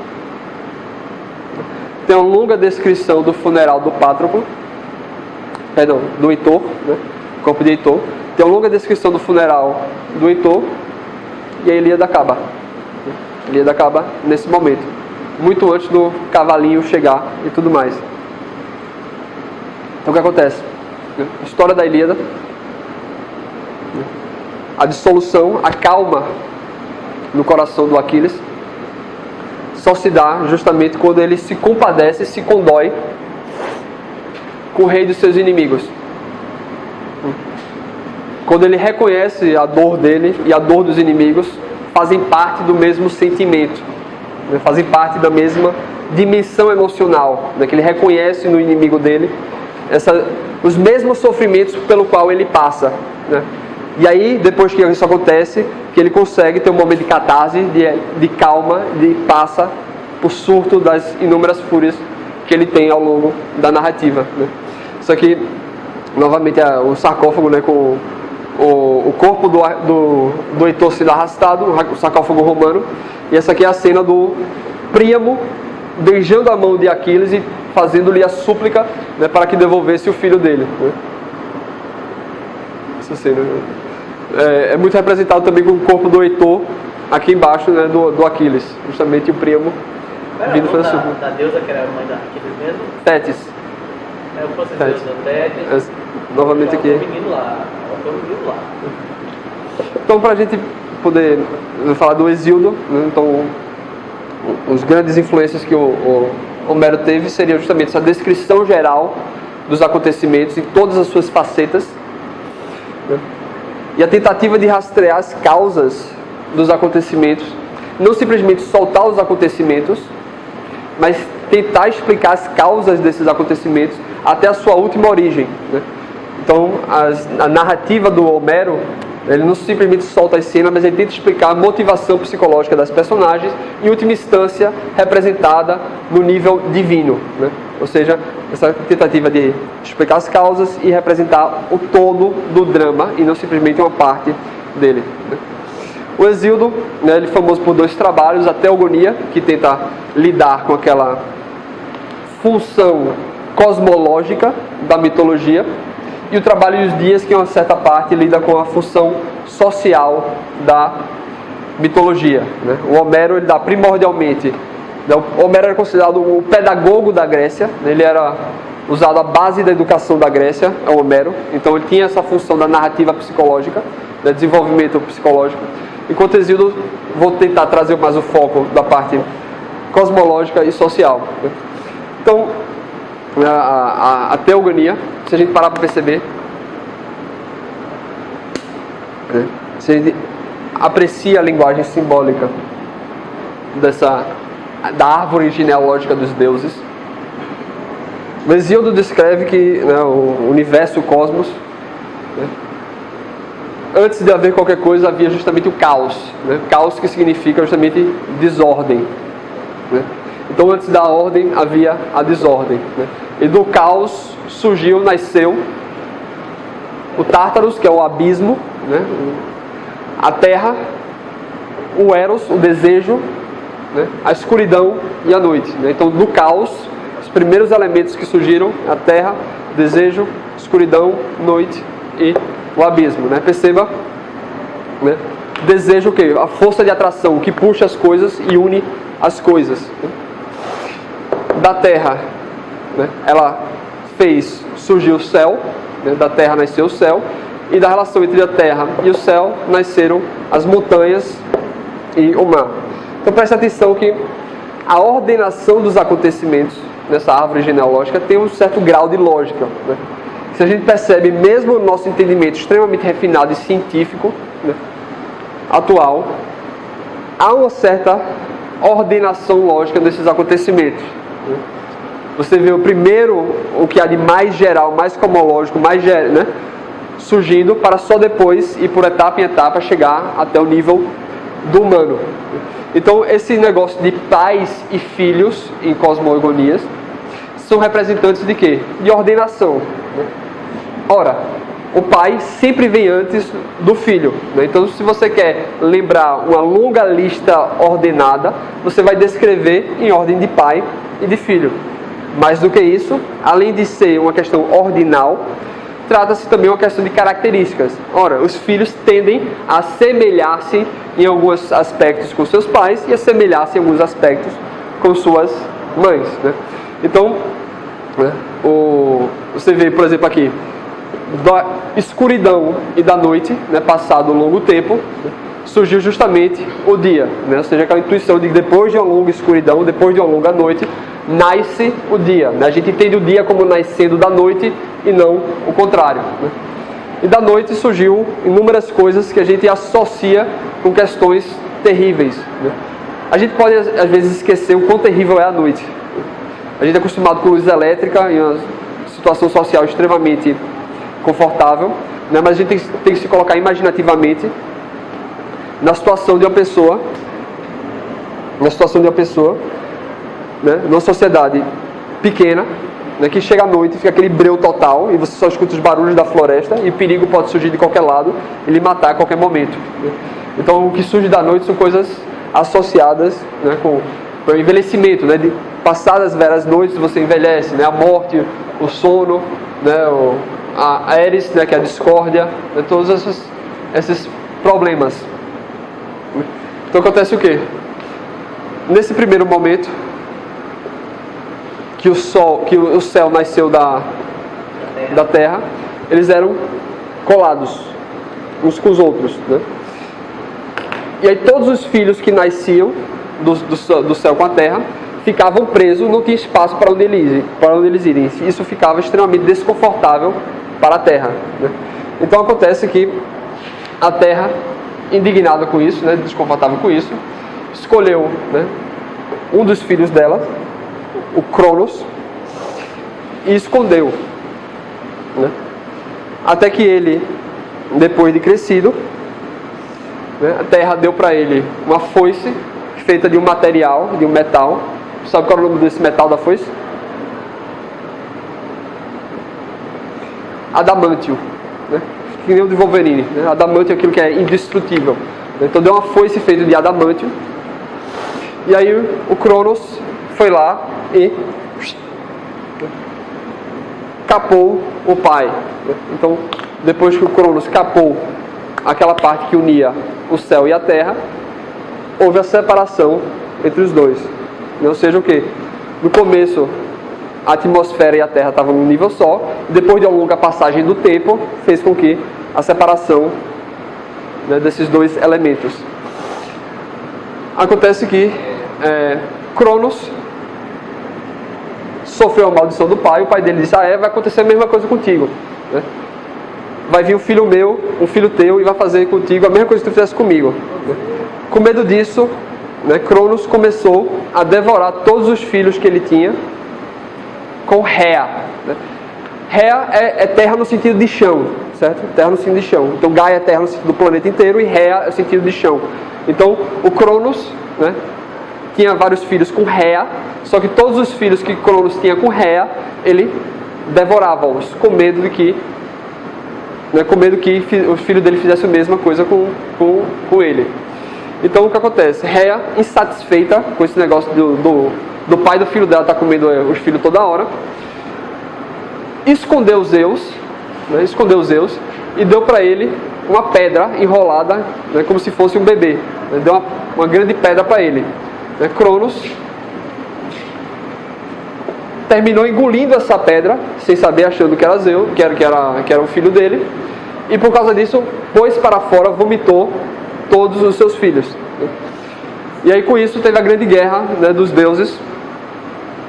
Tem uma longa descrição do funeral do Patroclo, do Heitor, né? O corpo de Heitor. Tem uma longa descrição do funeral do Heitor, e a Ilíada acaba. A Ilíada acaba nesse momento, muito antes do cavalinho chegar e tudo mais. Então o que acontece? A história da Ilíada, a dissolução, a calma no coração do Aquiles, só se dá justamente quando ele se compadece, se condói com o rei dos seus inimigos. Quando ele reconhece a dor dele e a dor dos inimigos fazem parte do mesmo sentimento, né? Fazem parte da mesma dimensão emocional, né? Que ele reconhece no inimigo dele os mesmos sofrimentos pelo qual ele passa, né? E aí, depois que isso acontece, que ele consegue ter um momento de catarse, de calma, de passa por surto das inúmeras fúrias que ele tem ao longo da narrativa, né? Isso aqui, novamente, é o sarcófago, né, com o corpo do Heitor sendo arrastado, o sarcófago romano, e essa aqui é a cena do Príamo beijando a mão de Aquiles e fazendo-lhe a súplica, né, para que devolvesse o filho dele, né? Essa cena é muito representado também com o corpo do Heitor aqui embaixo, né, do Aquiles, justamente o Príamo vindo fazer a súplica. Da deusa que era a mãe da Aquiles mesmo? Tétis. Eu fosse Tétis. Deusa Tétis. Novamente aqui. Então, para a gente poder falar do Hesíodo, né, então, os grandes influências que o Homero teve seria justamente essa descrição geral dos acontecimentos em todas as suas facetas, né, e a tentativa de rastrear as causas dos acontecimentos, não simplesmente soltar os acontecimentos, mas tentar explicar as causas desses acontecimentos até a sua última origem, né? Então, a narrativa do Homero, ele não simplesmente solta as cenas, mas ele tenta explicar a motivação psicológica das personagens, em última instância, representada no nível divino, né? Ou seja, essa tentativa de explicar as causas e representar o todo do drama, e não simplesmente uma parte dele, né? O Hesíodo, né, ele é famoso por 2 trabalhos, a Teogonia, que tenta lidar com aquela função cosmológica da mitologia, e o Trabalho dos Dias, que em uma certa parte lida com a função social da mitologia, né? O Homero, ele dá primordialmente, o Homero era considerado o pedagogo da Grécia, ele era usado a base da educação da Grécia, é o Homero, então ele tinha essa função da narrativa psicológica, do desenvolvimento psicológico, enquanto Hesíodo, vou tentar trazer mais o foco da parte cosmológica e social, né? Então, a Teogonia, se a gente parar para perceber, né, se a gente aprecia a linguagem simbólica da árvore genealógica dos deuses, o Hesíodo descreve que, né, o universo, o cosmos, né, antes de haver qualquer coisa havia justamente o caos, né? Caos que significa justamente desordem, né? Então antes da ordem havia a desordem, né? E do caos nasceu o Tártaros, que é o abismo, né? A terra, o Eros, o desejo, né? A escuridão e a noite, né? Então do caos, os primeiros elementos que surgiram, a terra, o desejo, escuridão, noite e o abismo, né? Perceba, né? Desejo o quê? A força de atração que puxa as coisas e une as coisas, né? Da terra, né? Ela surgiu o céu, né? Da terra nasceu o céu, e da relação entre a terra e o céu nasceram as montanhas e o mar. Então preste atenção que a ordenação dos acontecimentos nessa árvore genealógica tem um certo grau de lógica, né? Se a gente percebe, mesmo no nosso entendimento extremamente refinado e científico, né, atual, há uma certa ordenação lógica desses acontecimentos, né? Você vê o que há de mais geral, mais cosmológico, né, surgindo para só depois ir por etapa em etapa chegar até o nível do humano. Então esse negócio de pais e filhos em cosmogonias são representantes de quê? De ordenação, né? Ora, o pai sempre vem antes do filho, né? Então se você quer lembrar uma longa lista ordenada, você vai descrever em ordem de pai e de filho. Mais do que isso, além de ser uma questão ordinal, trata-se também uma questão de características. Ora, os filhos tendem a assemelhar-se em alguns aspectos com seus pais e assemelhar-se em alguns aspectos com suas mães, né? Então, né, você vê, por exemplo, aqui, da escuridão e da noite, né, passado um longo tempo, né, surgiu justamente o dia, né? Ou seja, aquela intuição de que depois de uma longa escuridão, depois de uma longa noite, nasce o dia, né? A gente entende o dia como nascendo da noite e não o contrário, né? E da noite surgiu inúmeras coisas que a gente associa com questões terríveis, né? A gente pode às vezes esquecer o quão terrível é a noite. A gente é acostumado com luz elétrica em uma situação social extremamente confortável, né? Mas a gente tem que se colocar imaginativamente na situação de uma pessoa, né, numa sociedade pequena, né, que chega à noite e fica aquele breu total e você só escuta os barulhos da floresta e o perigo pode surgir de qualquer lado e lhe matar a qualquer momento, né? Então o que surge da noite são coisas associadas, né, com o envelhecimento, né, de passadas veras noites você envelhece, né, a morte, o sono, né, a Eris, né, que é a discórdia, né, todos esses problemas. Então acontece o quê? Nesse primeiro momento que o céu nasceu da terra, eles eram colados uns com os outros, né? E aí todos os filhos que nasciam do céu com a terra ficavam presos, não tinha espaço para onde eles irem. Isso ficava extremamente desconfortável para a terra, né? Então acontece que a terra, indignada com isso, né, desconfortável com isso, escolheu, né, um dos filhos dela, o Cronos, e escondeu, né, até que ele, depois de crescido, né, a terra deu para ele uma foice feita de um material, de um metal. Sabe qual é o nome desse metal da foice? Adamantio, né? Que nem o de Wolverine, né? Adamantio é aquilo que é indestrutível, né? Então deu uma foice feita de adamantio. E aí o Cronos foi lá e capou o pai, né? Então depois que o Cronos capou aquela parte que unia o céu e a terra, houve a separação entre os dois, né? Ou seja, o que? No começo a atmosfera e a terra estavam num nível só, depois de uma longa passagem do tempo, fez com que a separação, né, desses dois elementos. Acontece que Cronos sofreu a maldição do pai, o pai dele disse: vai acontecer a mesma coisa contigo, né? Vai vir um filho meu, um filho teu, e vai fazer contigo a mesma coisa que tu fizesse comigo, né? Com medo disso, né, Cronos começou a devorar todos os filhos que ele tinha com Rhea, né? Rhea é terra no sentido de chão, certo? Terra no sentido de chão. Então Gaia é terra no sentido do planeta inteiro e Rhea é o sentido de chão. Então o Cronos, né, tinha vários filhos com Rea, só que todos os filhos que Cronos tinha com Rea, ele devorava-os, com medo de que o filho dele fizesse a mesma coisa com ele. Então o que acontece? Rea, insatisfeita com esse negócio do pai do filho dela estar comendo os filhos toda hora, escondeu Zeus e deu para ele uma pedra enrolada, como se fosse um bebê. Deu uma grande pedra para ele. Cronos terminou engolindo essa pedra, sem saber, achando que era Zeus, que era o filho dele, e por causa disso pôs para fora, vomitou todos os seus filhos. E aí com isso teve a grande guerra dos deuses,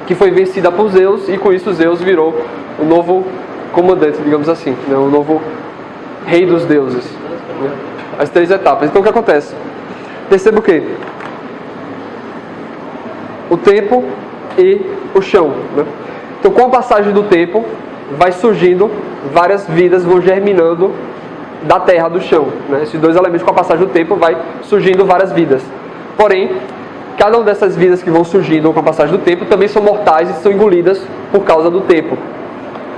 que foi vencida por Zeus, e com isso Zeus virou o novo comandante, digamos assim, o novo rei dos deuses. As 3 etapas. Então o que acontece? Perceba o quê? O tempo e o chão. Então com a passagem do tempo, vai surgindo várias vidas, vão germinando da terra, do chão. Esses 2 elementos, com a passagem do tempo, vai surgindo várias vidas. Porém, cada uma dessas vidas que vão surgindo com a passagem do tempo também são mortais e são engolidas por causa do tempo.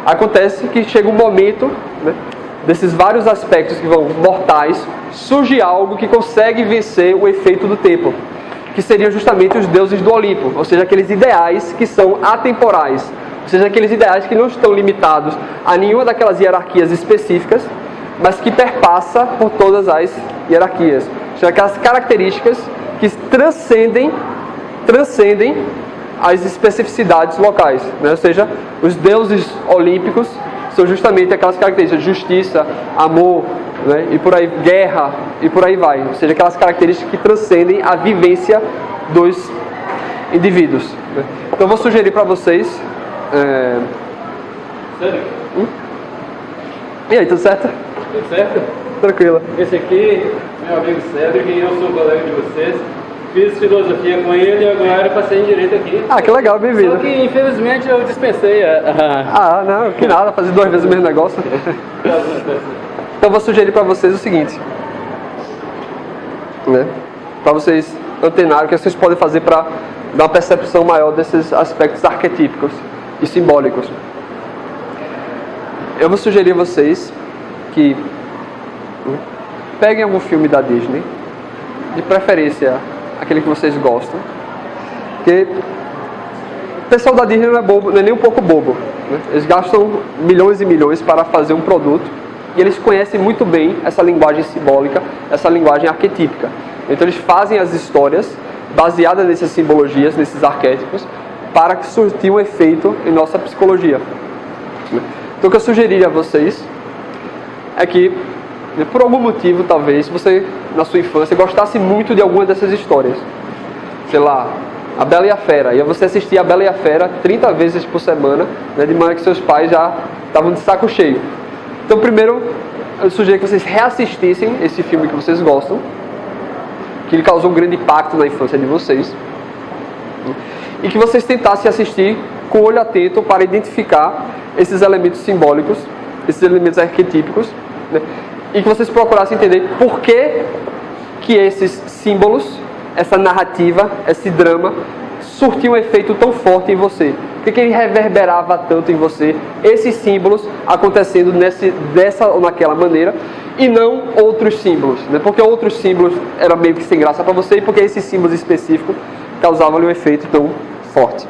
Acontece que chega um momento, desses vários aspectos que vão mortais, surge algo que consegue vencer o efeito do tempo, que seriam justamente os deuses do Olimpo, ou seja, aqueles ideais que são atemporais, ou seja, aqueles ideais que não estão limitados a nenhuma daquelas hierarquias específicas, mas que perpassa por todas as hierarquias. Ou seja, aquelas características que transcendem as especificidades locais. Ou seja, os deuses olímpicos são justamente aquelas características: justiça, amor, e por aí, guerra, e por aí vai. Ou seja, aquelas características que transcendem a vivência dos indivíduos. Então eu vou sugerir para vocês... Sério? E aí, tudo certo? Tudo certo? Tranquilo. Esse aqui, meu amigo Cédric, e eu sou colega de vocês. Fiz filosofia com ele e agora passei em direito aqui. Ah, que legal, bem-vindo. Só que infelizmente eu dispensei Ah, não, que nada, fazer 2 vezes o mesmo negócio. Então eu vou sugerir para vocês o seguinte, para vocês antenarem o que vocês podem fazer para dar uma percepção maior desses aspectos arquetípicos e simbólicos. Eu vou sugerir a vocês que peguem algum filme da Disney, de preferência aquele que vocês gostam, porque o pessoal da Disney não é bobo, não é nem um pouco bobo. Eles gastam milhões e milhões para fazer um produto e eles conhecem muito bem essa linguagem simbólica, essa linguagem arquetípica. Então eles fazem as histórias baseadas nessas simbologias, nesses arquétipos, para que surtir um efeito em nossa psicologia. Então o que eu sugeriria a vocês é que, por algum motivo, talvez, você, na sua infância, gostasse muito de alguma dessas histórias. Sei lá, A Bela e a Fera. E você assistia A Bela e a Fera 30 vezes por semana, de maneira que seus pais já estavam de saco cheio. Então, primeiro, eu sugiro que vocês reassistissem esse filme que vocês gostam, que ele causou um grande impacto na infância de vocês, e que vocês tentassem assistir com o olho atento para identificar esses elementos simbólicos, esses elementos arquetípicos, e que vocês procurassem entender por que esses símbolos, essa narrativa, esse drama, surtiu um efeito tão forte em você. Por que ele reverberava tanto em você, esses símbolos acontecendo dessa ou naquela maneira, e não outros símbolos. Porque outros símbolos eram meio que sem graça para você, e porque esses símbolos específicos causavam um efeito tão forte.